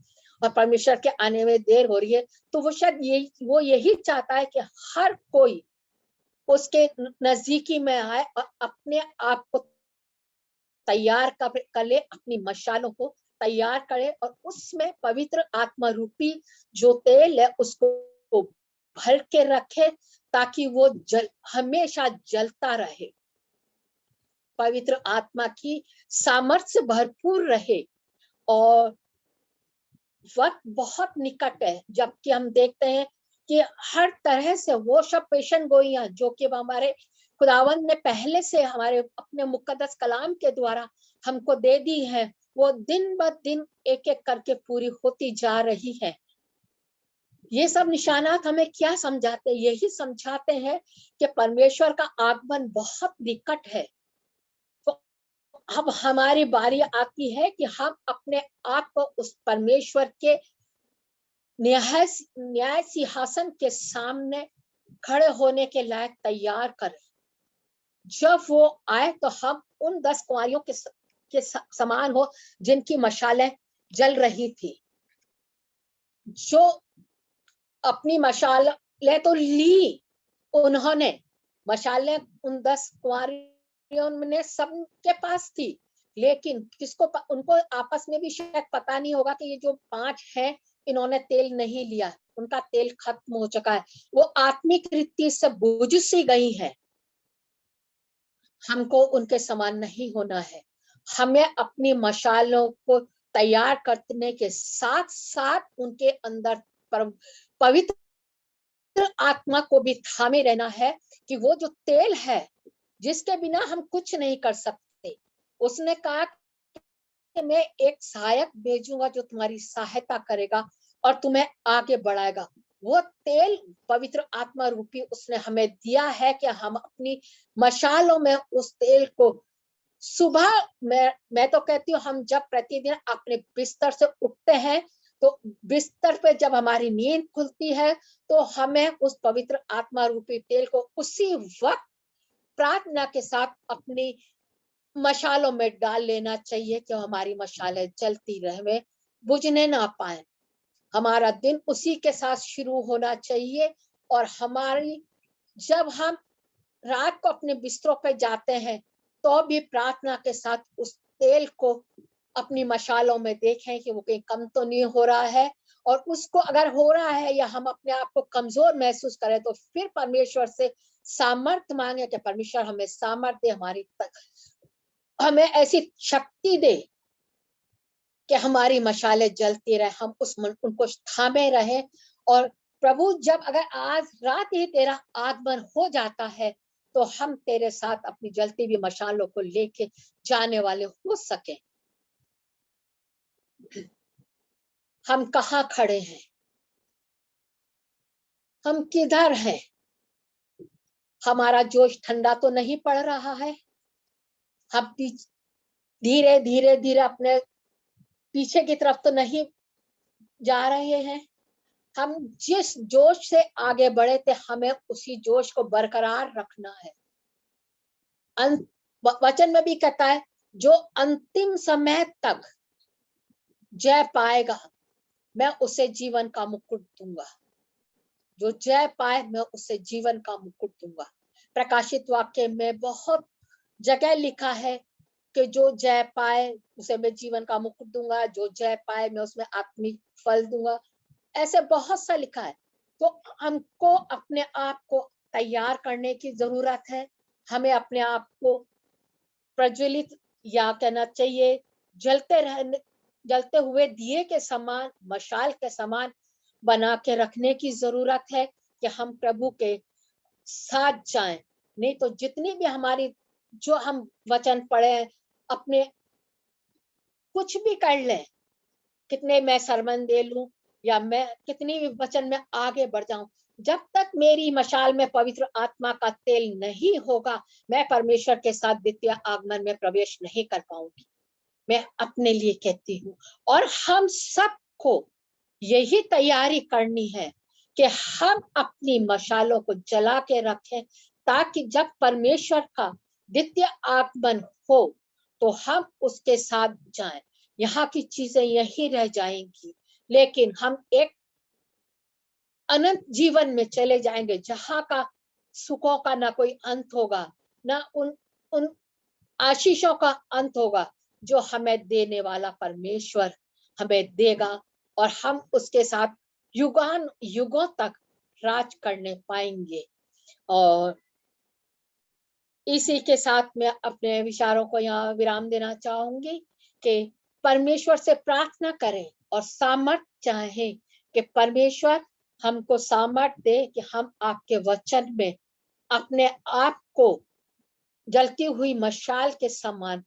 और परमेश्वर के आने में देर हो रही है, तो वो शायद यही चाहता है कि हर कोई उसके नजदीकी में आए और अपने आप को तैयार कर ले, अपनी मशालों को तैयार करे और उसमें पवित्र आत्मा रूपी जो तेल है उसको भर के रखे, ताकि वो हमेशा जलता रहे, पवित्र आत्मा की सामर्थ्य भरपूर रहे। और वक्त बहुत निकट है, जबकि हम देखते हैं कि हर तरह से वो सब पेशन गोइयां जो कि हमारे खुदावंद ने पहले से हमारे अपने मुकद्दस कलाम के द्वारा हमको दे दी है, वो दिन ब दिन एक एक करके पूरी होती जा रही है। ये सब निशानात हमें क्या समझाते हैं? यही समझाते हैं कि परमेश्वर का आगमन बहुत निकट है। तो अब हमारी बारी आती है कि हम अपने आप को उस परमेश्वर के न्याय सिंहासन के सामने खड़े होने के लायक तैयार करें। जब वो आए तो हम उन 10 कुंवारियों के समान हो जिनकी मशालें जल रही थी, जो अपनी मशालें तो ली उन्होंने, मशालें उन 10 कुंवारियों में सबके पास थी, लेकिन उनको आपस में भी शायद पता नहीं होगा कि ये जो 5 हैं इन्होंने तेल नहीं लिया, उनका तेल खत्म हो चुका है, वो आत्मिक रीति से बुझ सी गई है। हमको उनके समान नहीं होना है। हमें अपनी मशालों को तैयार करने के साथ साथ उनके अंदर पवित्र आत्मा को भी थामे रहना है कि वो जो तेल है जिसके बिना हम कुछ नहीं कर सकते, उसने कहा कि मैं एक सहायक भेजूंगा जो तुम्हारी सहायता करेगा और तुम्हें आगे बढ़ाएगा। वो तेल पवित्र आत्मा रूपी उसने हमें दिया है कि हम अपनी मशालों में उस तेल को सुबह मैं तो कहती हूँ, हम जब प्रतिदिन अपने बिस्तर से उठते हैं तो बिस्तर पे जब हमारी नींद खुलती है तो हमें उस पवित्र आत्मा रूपी तेल को उसी वक्त प्रार्थना के साथ अपनी मशालों में डाल लेना चाहिए कि हमारी मशालें जलती रहे, बुझने ना पाए। हमारा दिन उसी के साथ शुरू होना चाहिए और हमारी जब हम रात को अपने बिस्तरों पे जाते हैं तो भी प्रार्थना के साथ उस तेल को अपनी मशालों में देखें कि वो कहीं कम तो नहीं हो रहा है, और उसको अगर हो रहा है या हम अपने आप को कमजोर महसूस करें तो फिर परमेश्वर से सामर्थ्य मांगे कि परमेश्वर हमें सामर्थ्य दे, हमें ऐसी शक्ति दे कि हमारी मशालें जलती रहे, हम उनको थामे रहे। और प्रभु जब अगर आज रात ही तेरा आगमन हो जाता है तो हम तेरे साथ अपनी जलती हुई मशालों को लेके जाने वाले हो सके। हम कहाँ खड़े हैं? हम किधर हैं? हमारा जोश ठंडा तो नहीं पड़ रहा है? हम धीरे धीरे धीरे अपने पीछे की तरफ तो नहीं जा रहे हैं? हम जिस जोश से आगे बढ़े थे हमें उसी जोश को बरकरार रखना है। वचन में भी कहता है जो अंतिम समय तक जय पाएगा मैं उसे जीवन का मुकुट दूंगा। जो जय पाए मैं उसे जीवन का मुकुट दूंगा। प्रकाशित वाक्य में बहुत जगह लिखा है कि जो जय पाए उसे मैं जीवन का मुकुट दूंगा, जो जय पाए मैं उसमें आत्मिक फल दूंगा। ऐसे बहुत सा लिखा है। तो हमको अपने आप को तैयार करने की जरूरत है। हमें अपने आप को प्रज्वलित या कहना चाहिए जलते हुए दिए के समान, मशाल के समान बना के रखने की जरूरत है कि हम प्रभु के साथ जाएं। नहीं तो जितनी भी हमारी जो हम वचन पढ़े अपने कुछ भी कर लें, कितने मैं सरमन दे लूं या मैं कितनी भी वचन में आगे बढ़ जाऊं, जब तक मेरी मशाल में पवित्र आत्मा का तेल नहीं होगा मैं परमेश्वर के साथ द्वितीय आगमन में प्रवेश नहीं कर पाऊंगी। मैं अपने लिए कहती हूँ और हम सबको यही तैयारी करनी है कि हम अपनी मशालों को जला के रखें ताकि जब परमेश्वर का द्वितीय आगमन हो तो हम उसके साथ जाएं। यहाँ की चीजें यही रह जाएंगी, लेकिन हम एक अनंत जीवन में चले जाएंगे जहाँ का सुखों का ना कोई अंत होगा, ना उन आशीषों का अंत होगा जो हमें देने वाला परमेश्वर हमें देगा और हम उसके साथ युगान युगों तक राज करने पाएंगे। और इसी के साथ मैं अपने विचारों को यहाँ विराम देना चाहूंगी कि परमेश्वर से प्रार्थना करें और सामर्थ चाहें कि परमेश्वर हमको सामर्थ दे कि हम आपके वचन में अपने आप को जलती हुई मशाल के समान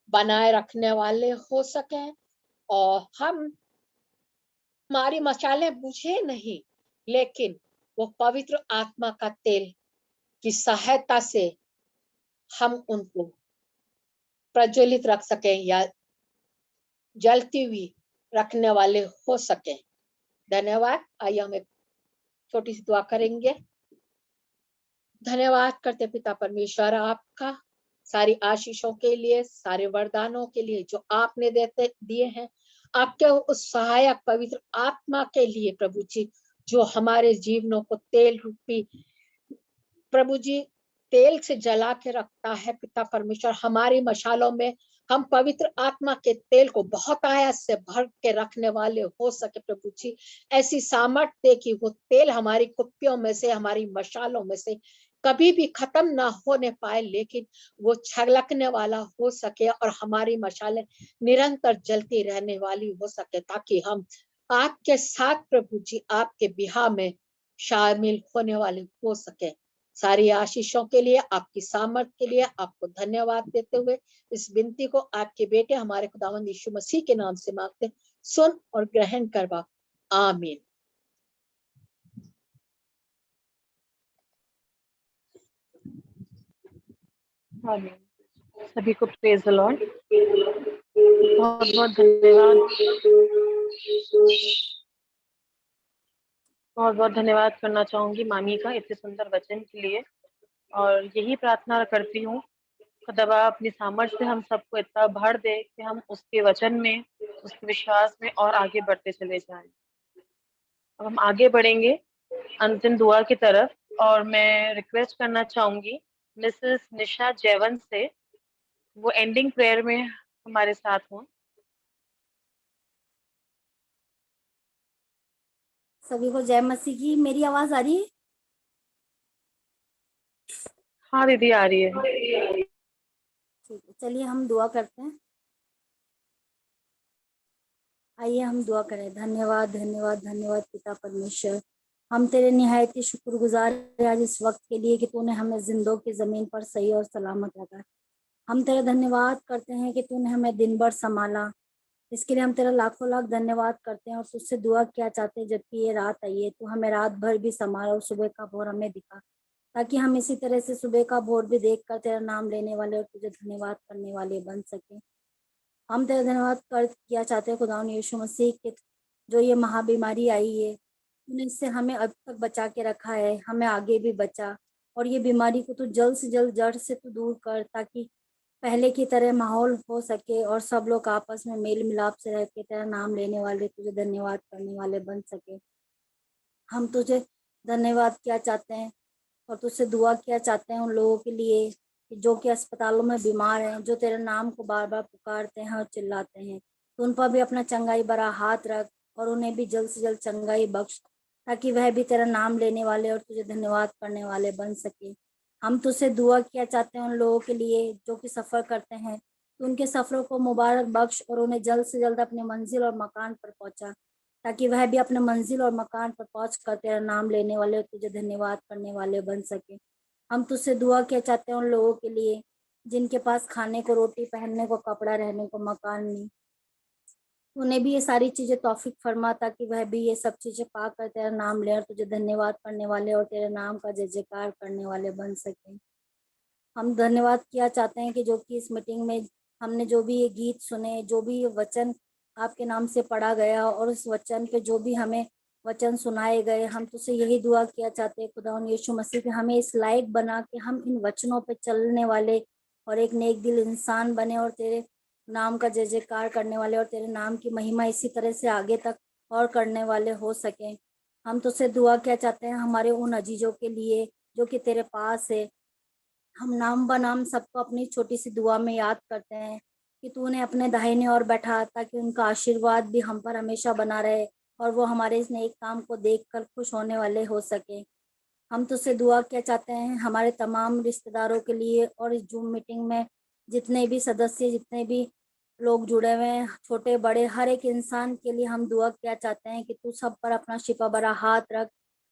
बनाए रखने वाले हो सकें और हमारी मशालें बुझे नहीं, लेकिन वो पवित्र आत्मा का तेल की सहायता से हम उनको प्रज्वलित रख सके या जलती हुई रखने वाले हो सके। धन्यवाद। आइए हम एक छोटी सी दुआ करेंगे। धन्यवाद करते पिता परमेश्वर आपका सारी आशीषों के लिए, सारे वरदानों के लिए जो आपने दिए हैं, आपके उस सहायक पवित्र आत्मा के लिए प्रभु जी जो हमारे जीवनों को तेल रूपी प्रभु जी तेल से जला के रखता है। पिता परमेश्वर हमारी मशालों में हम पवित्र आत्मा के तेल को बहुत आयास से भर के रखने वाले हो सके। प्रभु जी ऐसी सामर्थ्य दे कि वो तेल हमारी कुप्पियों में से, हमारी मशालों में से कभी भी खत्म ना होने पाए, लेकिन वो छलकने वाला हो सके और हमारी मशालें निरंतर जलती रहने वाली हो सके, ताकि हम आपके साथ प्रभु जी आपके बिहा में शामिल होने वाले हो सके। सारी आशीषों के लिए, आपकी सामर्थ के लिए आपको धन्यवाद देते हुए इस विनती को आपके बेटे हमारे खुदावंद यीशु मसीह के नाम से मांगते, सुन और ग्रहण करवा। आमीन। आमीन। सभी को प्रेज द लॉर्ड। बहुत बहुत धन्यवाद, बहुत बहुत धन्यवाद करना चाहूंगी मामी का इतने सुंदर वचन के लिए। और यही प्रार्थना करती हूँ खुदा अपनी सामर्थ्य से हम सबको इतना भर दे कि हम उसके वचन में, उसके विश्वास में और आगे बढ़ते चले जाएं। अब हम आगे बढ़ेंगे अंतिम दुआ की तरफ, और मैं रिक्वेस्ट करना चाहूंगी मिसेस निशा जयवंत से वो एंडिंग प्रेयर में हमारे साथ हों। सभी को जय मसीह की। मेरी आवाज आ रही है? हाँ दीदी आ रही है। ठीक है, चलिए हम दुआ करते हैं। आइए हम दुआ करें। धन्यवाद धन्यवाद धन्यवाद पिता परमेश्वर, हम तेरे निहायत ही शुक्रगुजार हैं आज इस वक्त के लिए कि तूने हमें जिंदों की जमीन पर सही और सलामत रखा। हम तेरा धन्यवाद करते हैं कि तूने हमें दिन भर संभाला। इसके लिए हम तेरा लाखों लाख धन्यवाद करते हैं और तुझसे दुआ किया चाहते हैं जबकि ये रात आई है तो हमें रात भर भी संभाला और सुबह का भोर हमें दिखा, ताकि हम इसी तरह से सुबह का भोर भी देखकर तेरा नाम लेने वाले और तुझे धन्यवाद करने वाले बन सके। हम तेरा धन्यवाद किया चाहते हैं खुदा यीशु मसीह के जो ये महाबीमारी आई है, तूने इससे हमें अब तक बचा के रखा है, हमें आगे भी बचा, और ये बीमारी को तू जल्द से जल्द जड़ से तू दूर कर, ताकि पहले की तरह माहौल हो सके और सब लोग आपस में मेल मिलाप से रह के तेरा नाम लेने वाले, तुझे धन्यवाद करने वाले बन सके। हम तुझे धन्यवाद किया चाहते हैं और तुझसे दुआ किया चाहते हैं उन लोगों के लिए जो कि अस्पतालों में बीमार हैं, जो तेरे नाम को बार बार पुकारते हैं और चिल्लाते हैं। तो उन पर भी अपना चंगाई भरा हाथ रख और उन्हें भी जल्द से जल्द चंगाई बख्श, ताकि वह भी तेरा नाम लेने वाले और तुझे धन्यवाद करने वाले बन सके। हम तुझसे दुआ किया चाहते हैं उन लोगों के लिए जो कि सफ़र करते हैं, तो उनके सफ़रों को मुबारक बख्श और उन्हें जल्द से जल्द अपने मंजिल और मकान पर पहुंचा, ताकि वह भी अपने मंजिल और मकान पर पहुंच कर तेरा नाम लेने वाले और तुझे धन्यवाद करने वाले बन सके। हम तुझसे दुआ किया चाहते हैं उन लोगों के लिए जिनके पास खाने को रोटी, पहनने को कपड़ा, रहने को मकान नहीं, उन्हें भी ये सारी चीज़ें तौफीक फरमा, ताकि वह भी ये सब चीज़ें पा कर तेरा नाम ले और तुझे धन्यवाद करने वाले और तेरे नाम का जय जयकार करने वाले बन सके। हम धन्यवाद किया चाहते हैं कि जो कि इस मीटिंग में हमने जो भी ये गीत सुने, जो भी ये वचन आपके नाम से पढ़ा गया और उस वचन पे जो भी हमें वचन सुनाए गए, हम तुझसे यही दुआ किया चाहते हैं खुदावंद यीशु मसीह कि हमें इस लायक बना के हम इन वचनों पे चलने वाले और एक नेक दिल इंसान बने और तेरे नाम का जय जयकार करने वाले और तेरे नाम की महिमा इसी तरह से आगे तक और करने वाले हो सकें। हम तुझसे दुआ किया चाहते हैं हमारे उन अजीजों के लिए जो कि तेरे पास है। हम नाम बनाम सबको अपनी छोटी सी दुआ में याद करते हैं कि तू उन्हें अपने दाहिने ओर बैठा, ताकि उनका आशीर्वाद भी हम पर हमेशा बना रहे और वो हमारे इस नेक काम को देखकर खुश होने वाले हो सके। हम तुझसे दुआ क्या चाहते हैं हमारे तमाम रिश्तेदारों के लिए और इस जूम मीटिंग में जितने भी सदस्य, जितने भी लोग जुड़े हुए हैं, छोटे बड़े, हर एक इंसान के लिए हम दुआ क्या चाहते हैं कि तू सब पर अपना शिफा भरा हाथ रख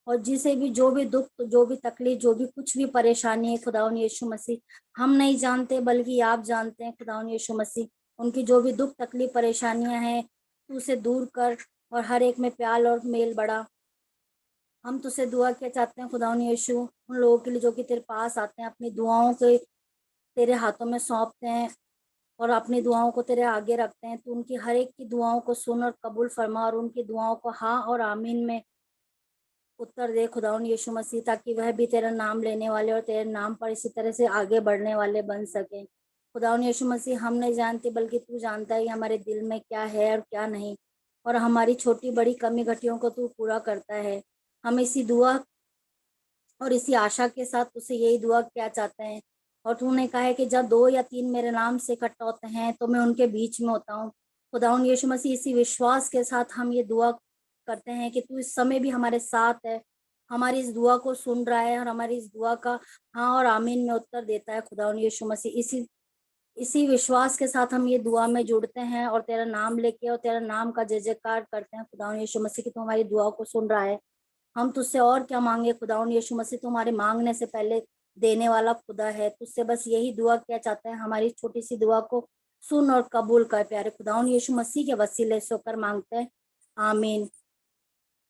और जिसे भी जो भी दुख, जो भी तकलीफ, जो भी कुछ भी परेशानी है खुदावंद यीशु मसीह हम नहीं जानते बल्कि आप जानते हैं खुदावंद यीशु मसीह, उनकी जो भी दुख तकलीफ परेशानियां हैं तू उसे दूर कर और हर एक में प्यार और मेल बढ़ा। हम तुझसे दुआ क्या चाहते हैं खुदावंद यीशु उन लोगों के लिए जो कि तेरे पास आते हैं, अपनी दुआओं के तेरे हाथों में सौंपते हैं और अपनी दुआओं को तेरे आगे रखते हैं। तो उनकी हर एक की दुआओं को सुन और कबूल फरमा और उनकी दुआओं को हाँ और आमीन में उत्तर दे खुदावंद यीशु मसीह, ताकि वह भी तेरा नाम लेने वाले और तेरे नाम पर इसी तरह से आगे बढ़ने वाले बन सके। खुदावंद यीशु मसीह हम नहीं जानते बल्कि तू जानता है हमारे दिल में क्या है और क्या नहीं, और हमारी छोटी बड़ी कमी घटियों को तू पूरा करता है। हम इसी दुआ और इसी आशा के साथ तुझसे यही दुआ क्या चाहते हैं, और तूने कहा है कि जब 2 या 3 मेरे नाम से इकट्ठा होते हैं तो मैं उनके बीच में होता हूँ। खुदावंद यीशु मसीह इसी विश्वास के साथ हम ये दुआ करते हैं कि तू इस समय भी हमारे साथ है, हमारी इस दुआ को सुन रहा है और हमारी इस दुआ का हाँ और आमीन में उत्तर देता है। खुदावंद यीशु मसीह इसी विश्वास के साथ हम ये दुआ में जुड़ते हैं और तेरा नाम लेके और तेरा नाम का जय जयकार करते हैं खुदावंद यीशु मसीह कि तू हमारी दुआ को सुन रहा है। हम तुझसे और क्या मांगे खुदावंद यीशु मसीह, तुम्हारे मांगने से पहले देने वाला खुदा है। तुझसे बस यही दुआ क्या चाहते हैं, हमारी छोटी सी दुआ को सुन और कबूल कर प्यारे खुदावंद यीशु मसीह के वसीले से होकर मांगते हैं, आमीन।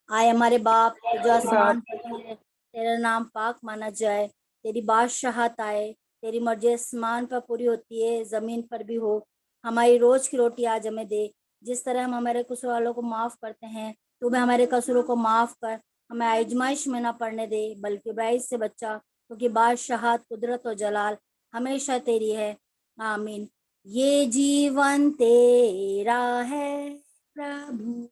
आए हमारे बाप जो आसमान पर है, तेरा नाम पाक माना जाए, तेरी बादशाहत आए, तेरी मर्जी आसमान पर पूरी होती है जमीन पर भी हो। हमारी रोज की रोटी आज हमें दे, जिस तरह हम हमारे कसूर वालों को माफ करते हैं तू भी हमारे कसूरों को माफ कर, हमें आजमाइश में ना पड़ने दे बल्कि बुराई से बच्चा, क्योंकि बादशाहत, कुदरत और जलाल हमेशा तेरी है, आमीन। ये जीवन तेरा है प्रभु,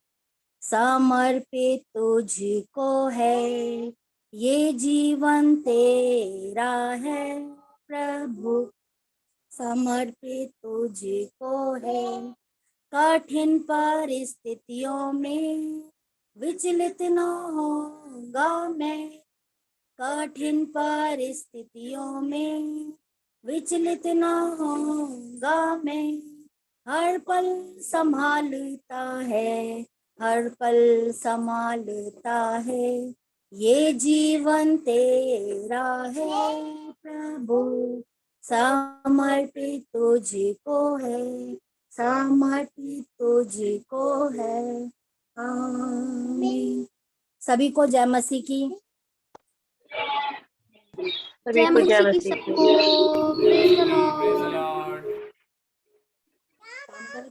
समर्पित तुझको है, ये जीवन तेरा है प्रभु, समर्पित तुझको है। कठिन परिस्थितियों में विचलित न होगा मैं, कठिन परिस्थितियों में विचलित न होगा मैं, हर पल संभालता है, हर पल संभालता है, ये जीवन तेरा है प्रभु, समर्पित तुझको है, समर्पित तुझको है, आमीन। सभी को जय मसीह की। सभी को जय मसीह की। Praise the Lord. काम करो,